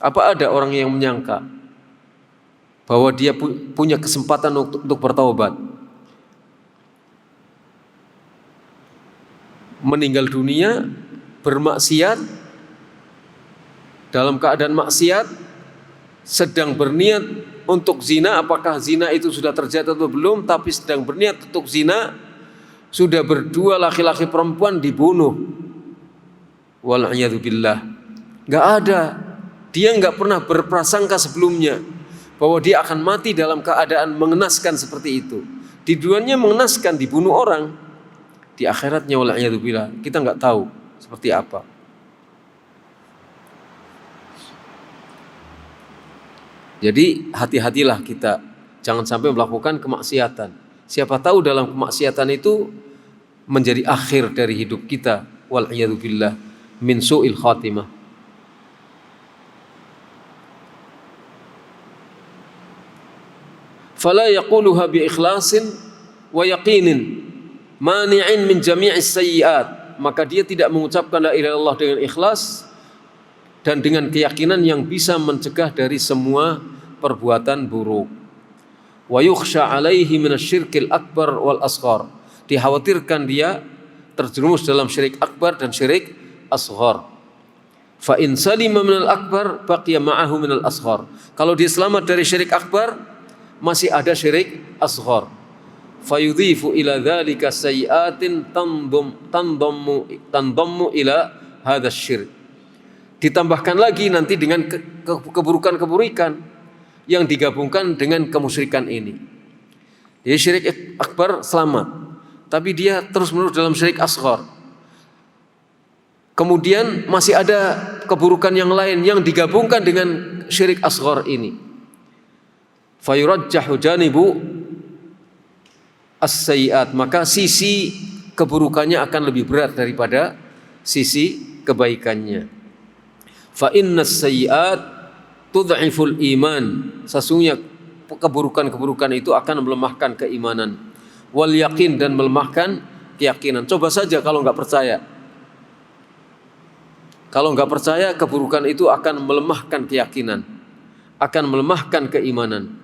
Apa ada orang yang menyangka bahwa dia punya kesempatan untuk bertaubat? Meninggal dunia bermaksiat, dalam keadaan maksiat, sedang berniat untuk zina. Apakah zina itu sudah terjadi atau belum? Tapi sedang berniat untuk zina, sudah berdua laki-laki perempuan dibunuh. Wal'iyadu billah. Gak ada, dia gak pernah berprasangka sebelumnya bahwa dia akan mati dalam keadaan mengenaskan seperti itu. Di dunianya mengenaskan, dibunuh orang. Di akhiratnya wal'iyadu billah, kita gak tahu seperti apa. Jadi hati-hatilah kita, jangan sampai melakukan kemaksiatan. Siapa tahu dalam kemaksiatan itu menjadi akhir dari hidup kita. Wal'iyadu billah min su'il khatimah. Fala yaquluha bi ikhlasin wa yaqinin mani'in min jami'is sayyi'at. Maka dia tidak mengucapkan la ilaha illallah dengan ikhlas dan dengan keyakinan yang bisa mencegah dari semua perbuatan buruk. Wa yukhsha alaihi minasyirkil akbar wal asghar. Dikhawatirkan dia terjerumus dalam syirik akbar dan syirik asghar. Fa in salima minal akbar baqiya ma'ahu minal asghar. Kalau dia selamat dari syirik akbar, masih ada syirik asghar. Fayudhifu ila dzalika sayyi'atin tandammu ila hadzal syirk. Ditambahkan lagi nanti dengan keburukan-keburukan yang digabungkan dengan kemusyrikan ini. Jadi syirik akbar selamat, tapi dia terus-menerus dalam syirik asghar. Kemudian masih ada keburukan yang lain yang digabungkan dengan syirik asghar ini. Fayurajjahu janibu as-sayyi'at, maka sisi keburukannya akan lebih berat daripada sisi kebaikannya. Fa innas sayyi'at tud'iful iman, sesungguhnya keburukan-keburukan itu akan melemahkan keimanan, wal yakin, dan melemahkan keyakinan. Coba saja kalau enggak percaya. Kalau enggak percaya, keburukan itu akan melemahkan keyakinan, akan melemahkan keimanan.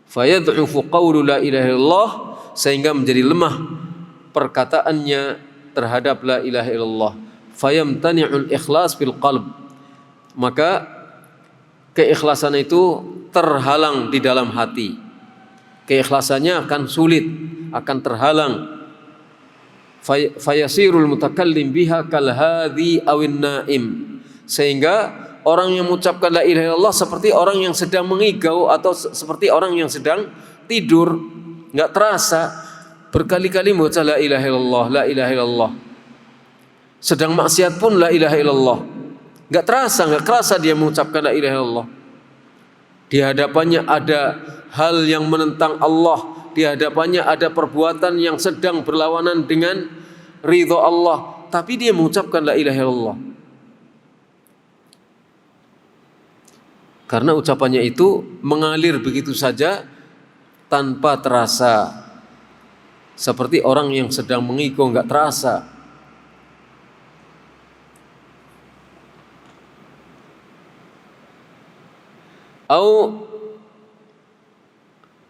Fayad'ufu qawlu la ilaha illallah, sehingga menjadi lemah perkataannya terhadap la ilaha illallah. Fayamtani'ul ikhlas fil qalb, maka keikhlasan itu terhalang di dalam hati. Keikhlasannya akan sulit, akan terhalang. Fayasirul mutakallim biha kal hadhi awin naim, sehingga orang yang mengucapkan la ilaha illallah seperti orang yang sedang mengigau atau seperti orang yang sedang tidur, nggak terasa berkali-kali membaca la ilaha illallah, la ilaha illallah. Sedang maksiat pun la ilaha illallah, nggak kerasa dia mengucapkan la ilaha illallah. Di hadapannya ada hal yang menentang Allah, di hadapannya ada perbuatan yang sedang berlawanan dengan ridho Allah, tapi dia mengucapkan la ilaha illallah. Karena ucapannya itu mengalir begitu saja tanpa terasa, seperti orang yang sedang mengigau, nggak terasa. Au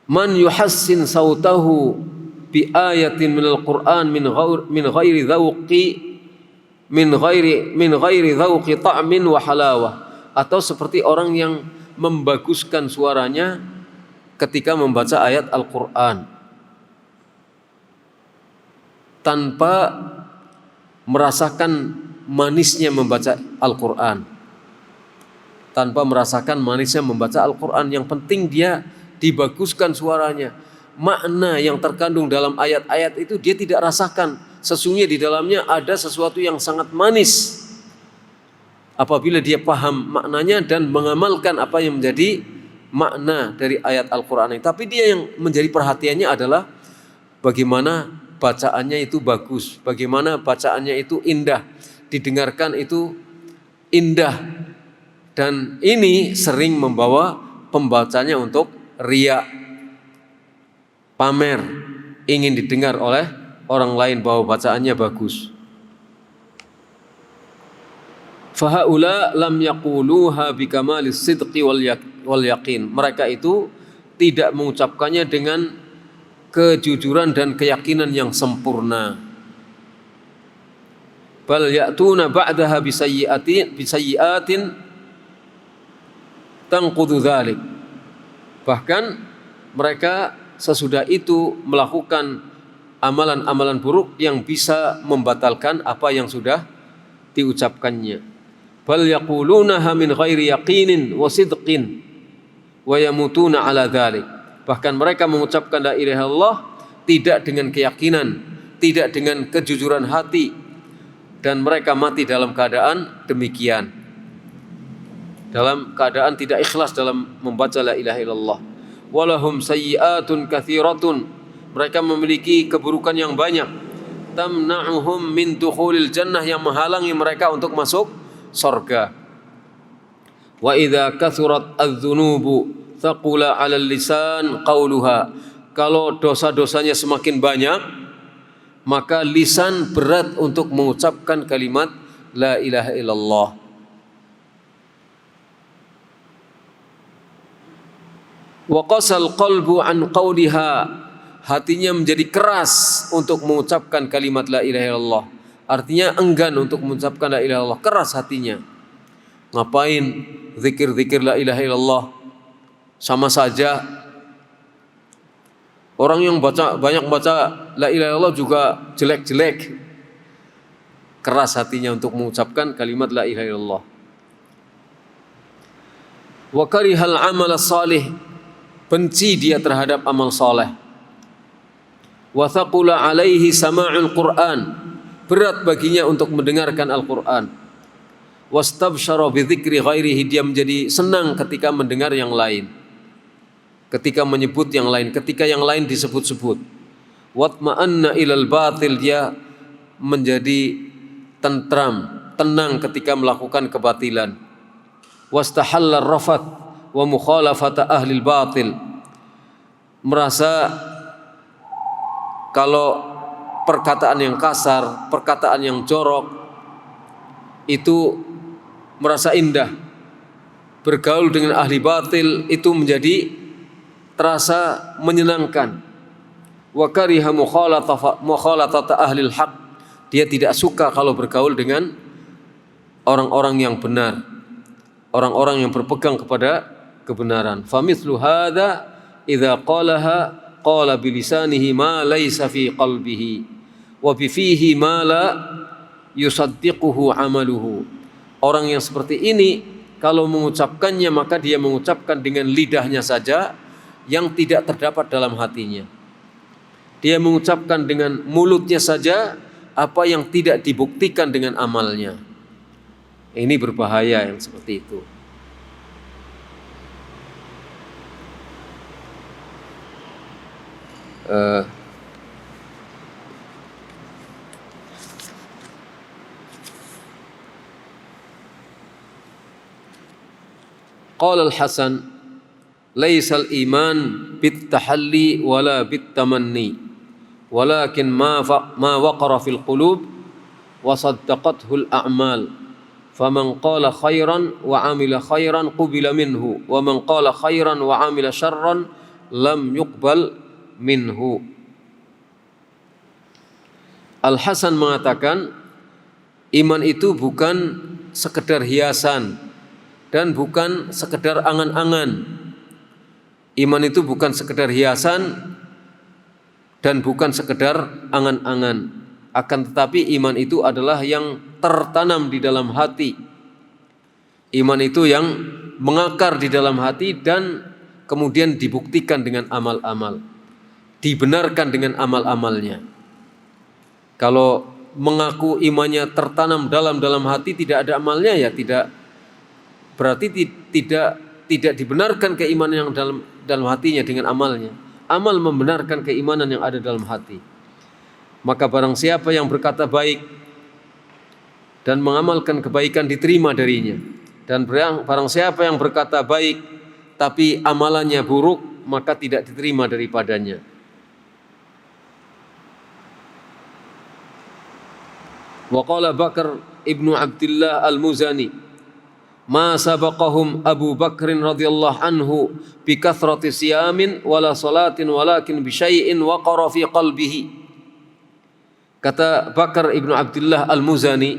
man yuhassin sautahu bi ayatin minal Qur'an min ghairi dhauqi ta'min wa halawah, atau seperti orang yang membaguskan suaranya ketika membaca ayat Al-Qur'an tanpa merasakan manisnya membaca Al-Qur'an, tanpa merasakan manisnya membaca Al-Quran. Yang penting dia dibaguskan suaranya. Makna yang terkandung dalam ayat-ayat itu dia tidak rasakan. Sesungguhnya di dalamnya ada sesuatu yang sangat manis. Apabila dia paham maknanya dan mengamalkan apa yang menjadi makna dari ayat Al-Quran ini. Tapi dia yang menjadi perhatiannya adalah bagaimana bacaannya itu bagus, bagaimana bacaannya itu indah, didengarkan itu indah. Dan ini sering membawa pembacanya untuk riya, pamer, ingin didengar oleh orang lain bahwa bacaannya bagus. Fahaula lam yaquluha bikamalis sidqi wal yaqin. Mereka itu tidak mengucapkannya dengan kejujuran dan keyakinan yang sempurna. Bal ya'tuna ba'daha bisayyi'atin tangqudu dzalik. Bahkan mereka sesudah itu melakukan amalan-amalan buruk yang bisa membatalkan apa yang sudah diucapkannya. Bal yaqulunaha min ghairi yaqinin wa sidqin wa yamutuna ala dzalik. Bahkan mereka mengucapkan la ilaha illallah tidak dengan keyakinan, tidak dengan kejujuran hati, dan mereka mati dalam keadaan demikian, dalam keadaan tidak ikhlas dalam membaca la ilaha illallah. Walahum sayyi'atun katsiratun, mereka memiliki keburukan yang banyak. Tamna'uhum min dukhulil jannah, yang menghalangi mereka untuk masuk surga. Wa idza kathurat adz-dzunubu thaqula 'alal lisan qauluha, kalau dosa-dosanya semakin banyak maka lisan berat untuk mengucapkan kalimat la ilaha illallah. Wa qasal qalbu an qawliha, hatinya menjadi keras untuk mengucapkan kalimat la ilaha illallah. Artinya enggan untuk mengucapkan la ilaha illallah, keras hatinya. Ngapain zikir-zikir la ilaha illallah? Sama saja. Orang yang banyak baca la ilaha illallah juga jelek-jelek. Keras hatinya untuk mengucapkan kalimat la ilaha illallah. Wa karihal amal salih, benci dia terhadap amal saleh. Wa thaqula alaihi sama'ul Qur'an, berat baginya untuk mendengarkan Al-Qur'an. Wastabsyara bi dzikri ghairihi, dia menjadi senang ketika mendengar yang lain, ketika menyebut yang lain, ketika yang lain disebut-sebut. Watma'anna ilal batil, dia menjadi tenang ketika melakukan kebatilan. Wastahalla rafat wa mukhalafata ahlil batil, merasa kalau perkataan yang kasar, perkataan yang jorok itu merasa indah. Bergaul dengan ahli batil itu menjadi terasa menyenangkan. wa kariha mukhalatata ahlil haq. Dia tidak suka kalau bergaul dengan orang-orang yang benar, orang-orang yang berpegang kepada kebenaran. Famithlu hadza idza qalaha qala bilisanihi ma laysa fi qalbihi wa bi fihi ma la yusaddiquhu amaluhu. Orang yang seperti ini kalau mengucapkannya maka dia mengucapkan dengan lidahnya saja yang tidak terdapat dalam hatinya. Dia mengucapkan dengan mulutnya saja apa yang tidak dibuktikan dengan amalnya. Ini berbahaya yang seperti itu. Qala al-Hasan, laisal iman bit tahalli wala bit tamanni, walakin ma waqara fil qulub wa saddaqathu al-a'mal. Faman qala khairan wa amila khairan qubila minhu, wa man qala khairan wa amila syarran lam yuqbal minhu. Al-Hasan mengatakan, iman itu bukan sekedar hiasan dan bukan sekedar angan-angan. Iman itu bukan sekedar hiasan dan bukan sekedar angan-angan. Akan tetapi iman itu adalah yang tertanam di dalam hati. Iman itu yang mengakar di dalam hati dan kemudian dibuktikan dengan amal-amal. Dibenarkan dengan amal-amalnya. Kalau mengaku imannya tertanam dalam hati tidak ada amalnya, ya tidak, berarti tidak dibenarkan keimanan yang dalam hatinya dengan amalnya. Amal membenarkan keimanan yang ada dalam hati. Maka barang siapa yang berkata baik dan mengamalkan kebaikan diterima darinya, dan barang siapa yang berkata baik tapi amalannya buruk maka tidak diterima daripadanya. Wa qala Bakar ibnu Abdullah al-Muzani, ma sabaqahum Abu Bakrin radhiyallahu anhu bi kathrati siyamin wala salatin walakin bi syai'in waqara fi qalbihi. Kata Bakar ibnu Abdullah al-Muzani,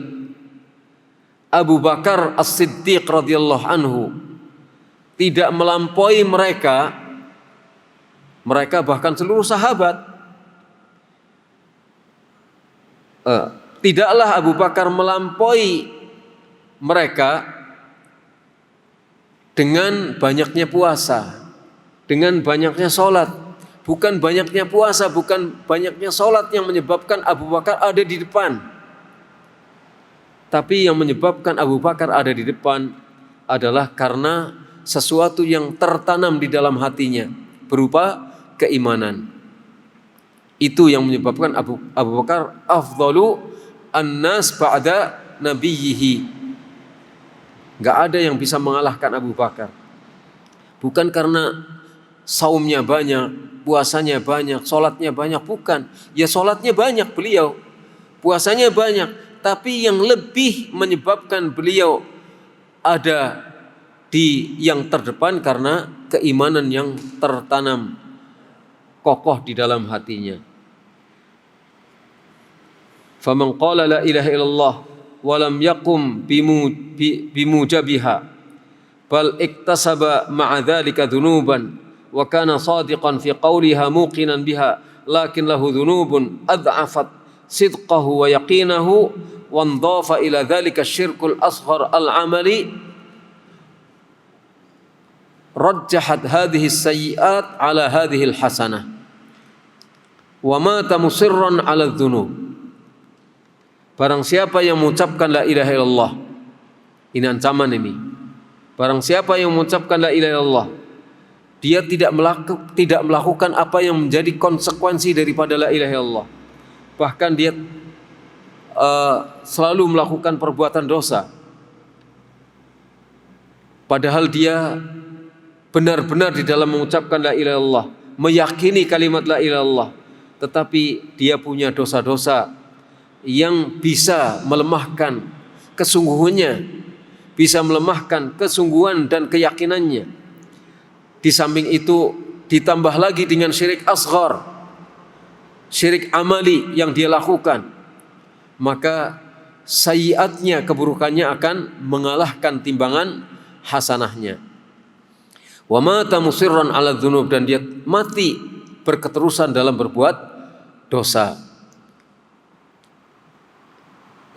Abu Bakar as-Siddiq radhiyallahu anhu tidak melampaui mereka bahkan seluruh sahabat. Tidaklah Abu Bakar melampaui mereka dengan banyaknya puasa, dengan banyaknya sholat. Bukan banyaknya puasa, bukan banyaknya sholat yang menyebabkan Abu Bakar ada di depan. Tapi yang menyebabkan Abu Bakar ada di depan adalah karena sesuatu yang tertanam di dalam hatinya berupa keimanan. Itu yang menyebabkan Abu Bakar afdalu an-nas ba'da nabiyyihi. Gak ada yang bisa mengalahkan Abu Bakar. Bukan karena saumnya banyak, puasanya banyak, sholatnya banyak, bukan. Ya sholatnya banyak beliau, puasanya banyak, tapi yang lebih menyebabkan beliau ada di yang terdepan karena keimanan yang tertanam kokoh di dalam hatinya. Faman qala la ilaha illallah wa lam yaqum bimujabiha bal iktasaba ma'a dzalika dhunuban wa kana sadiqan fi qawliha muqinan biha lakin lahu dhunubun ad'afat sidqahu wa yaqinahu wa andhafa ila dzalika syirkul asghar al-amali rajjahat hadhihi as-sayyi'at ala hadhihi al-hasanah wa mata musirran ala dhunub. Barang siapa yang mengucapkan la ilaha illallah, ini ancaman ini. Barang siapa yang mengucapkan la ilaha illallah, dia tidak melakukan apa yang menjadi konsekuensi daripada la ilaha illallah. Bahkan dia selalu melakukan perbuatan dosa. Padahal dia benar-benar di dalam mengucapkan la ilaha illallah, meyakini kalimat la ilaha illallah, tetapi dia punya dosa-dosa yang bisa melemahkan kesungguhannya, bisa melemahkan kesungguhan dan keyakinannya. Di samping itu ditambah lagi dengan syirik asghar, syirik amali yang dia lakukan, maka sayyiatnya, keburukannya akan mengalahkan timbangan hasanahnya. Wa mata musirran 'ala dzunub, dan dia mati berketerusan dalam berbuat dosa.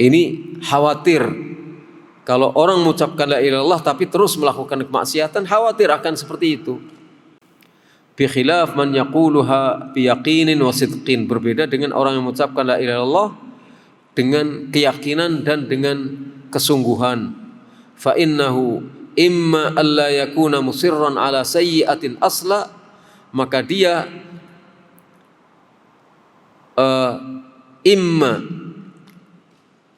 Ini khawatir kalau orang mengucapkan la ilaha illallah tapi terus melakukan kemaksiatan, khawatir akan seperti itu. Bi khilaf man yaquluha bi yaqinin wa sidqin, berbeda dengan orang yang mengucapkan la ilaha illallah dengan keyakinan dan dengan kesungguhan. Fa innahu imma alla yakuna musirran ala sayyi'atin asla, maka dia imma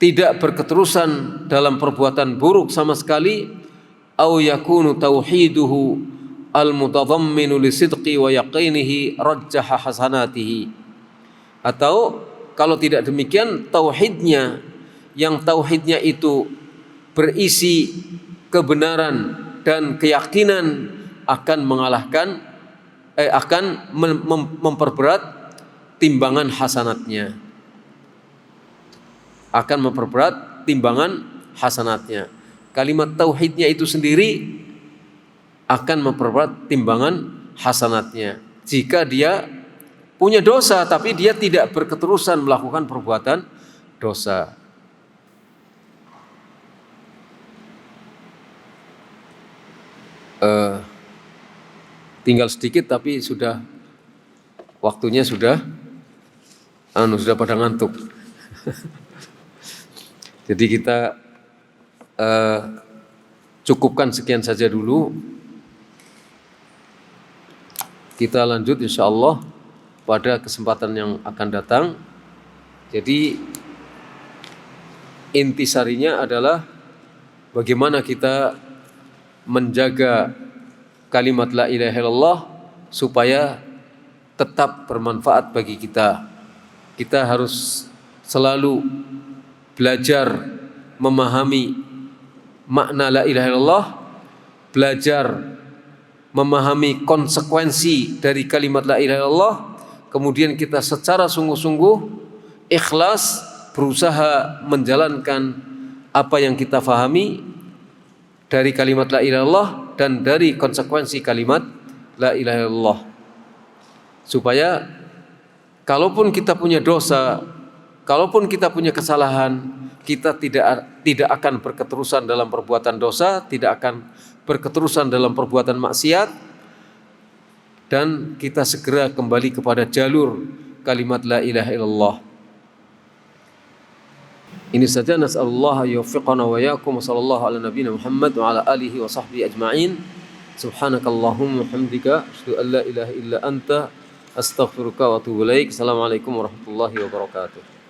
tidak berketerusan dalam perbuatan buruk sama sekali, au yakunu tauhiduhu al-mutadhamminu li sidqi wa yaqinihi rajjaha hasanatihi, atau kalau tidak demikian tauhidnya, yang tauhidnya itu berisi kebenaran dan keyakinan, akan mengalahkan akan memperberat timbangan hasanatnya, akan memperberat timbangan hasanatnya. Kalimat tauhidnya itu sendiri akan memperberat timbangan hasanatnya. Jika dia punya dosa tapi dia tidak berketerusan melakukan perbuatan dosa. Tinggal sedikit tapi sudah waktunya sudah pada ngantuk. Jadi kita cukupkan sekian saja dulu. Kita lanjut insyaallah pada kesempatan yang akan datang. Jadi intisarinya adalah bagaimana kita menjaga kalimat la ilaha illallah supaya tetap bermanfaat bagi kita. Kita harus selalu belajar memahami makna la ilaha illallah, belajar memahami konsekuensi dari kalimat la ilaha illallah, kemudian kita secara sungguh-sungguh ikhlas berusaha menjalankan apa yang kita fahami dari kalimat la ilaha illallah dan dari konsekuensi kalimat la ilaha illallah, supaya kalaupun kita punya dosa, kalaupun kita punya kesalahan, kita tidak akan berketerusan dalam perbuatan dosa, tidak akan berketerusan dalam perbuatan maksiat, dan kita segera kembali kepada jalur kalimat la ilaha illallah. Ini saja, nas'alullah yuwaffiqana wa iyyakum, sallallahu ala nabiyina Muhammad wa ala alihi wa sahbihi ajma'in. Subhanakallahumma hamdika asyhadu an la ilaha illa anta astaghfiruka wa atubu ilaik. Assalamualaikum warahmatullahi wabarakatuh.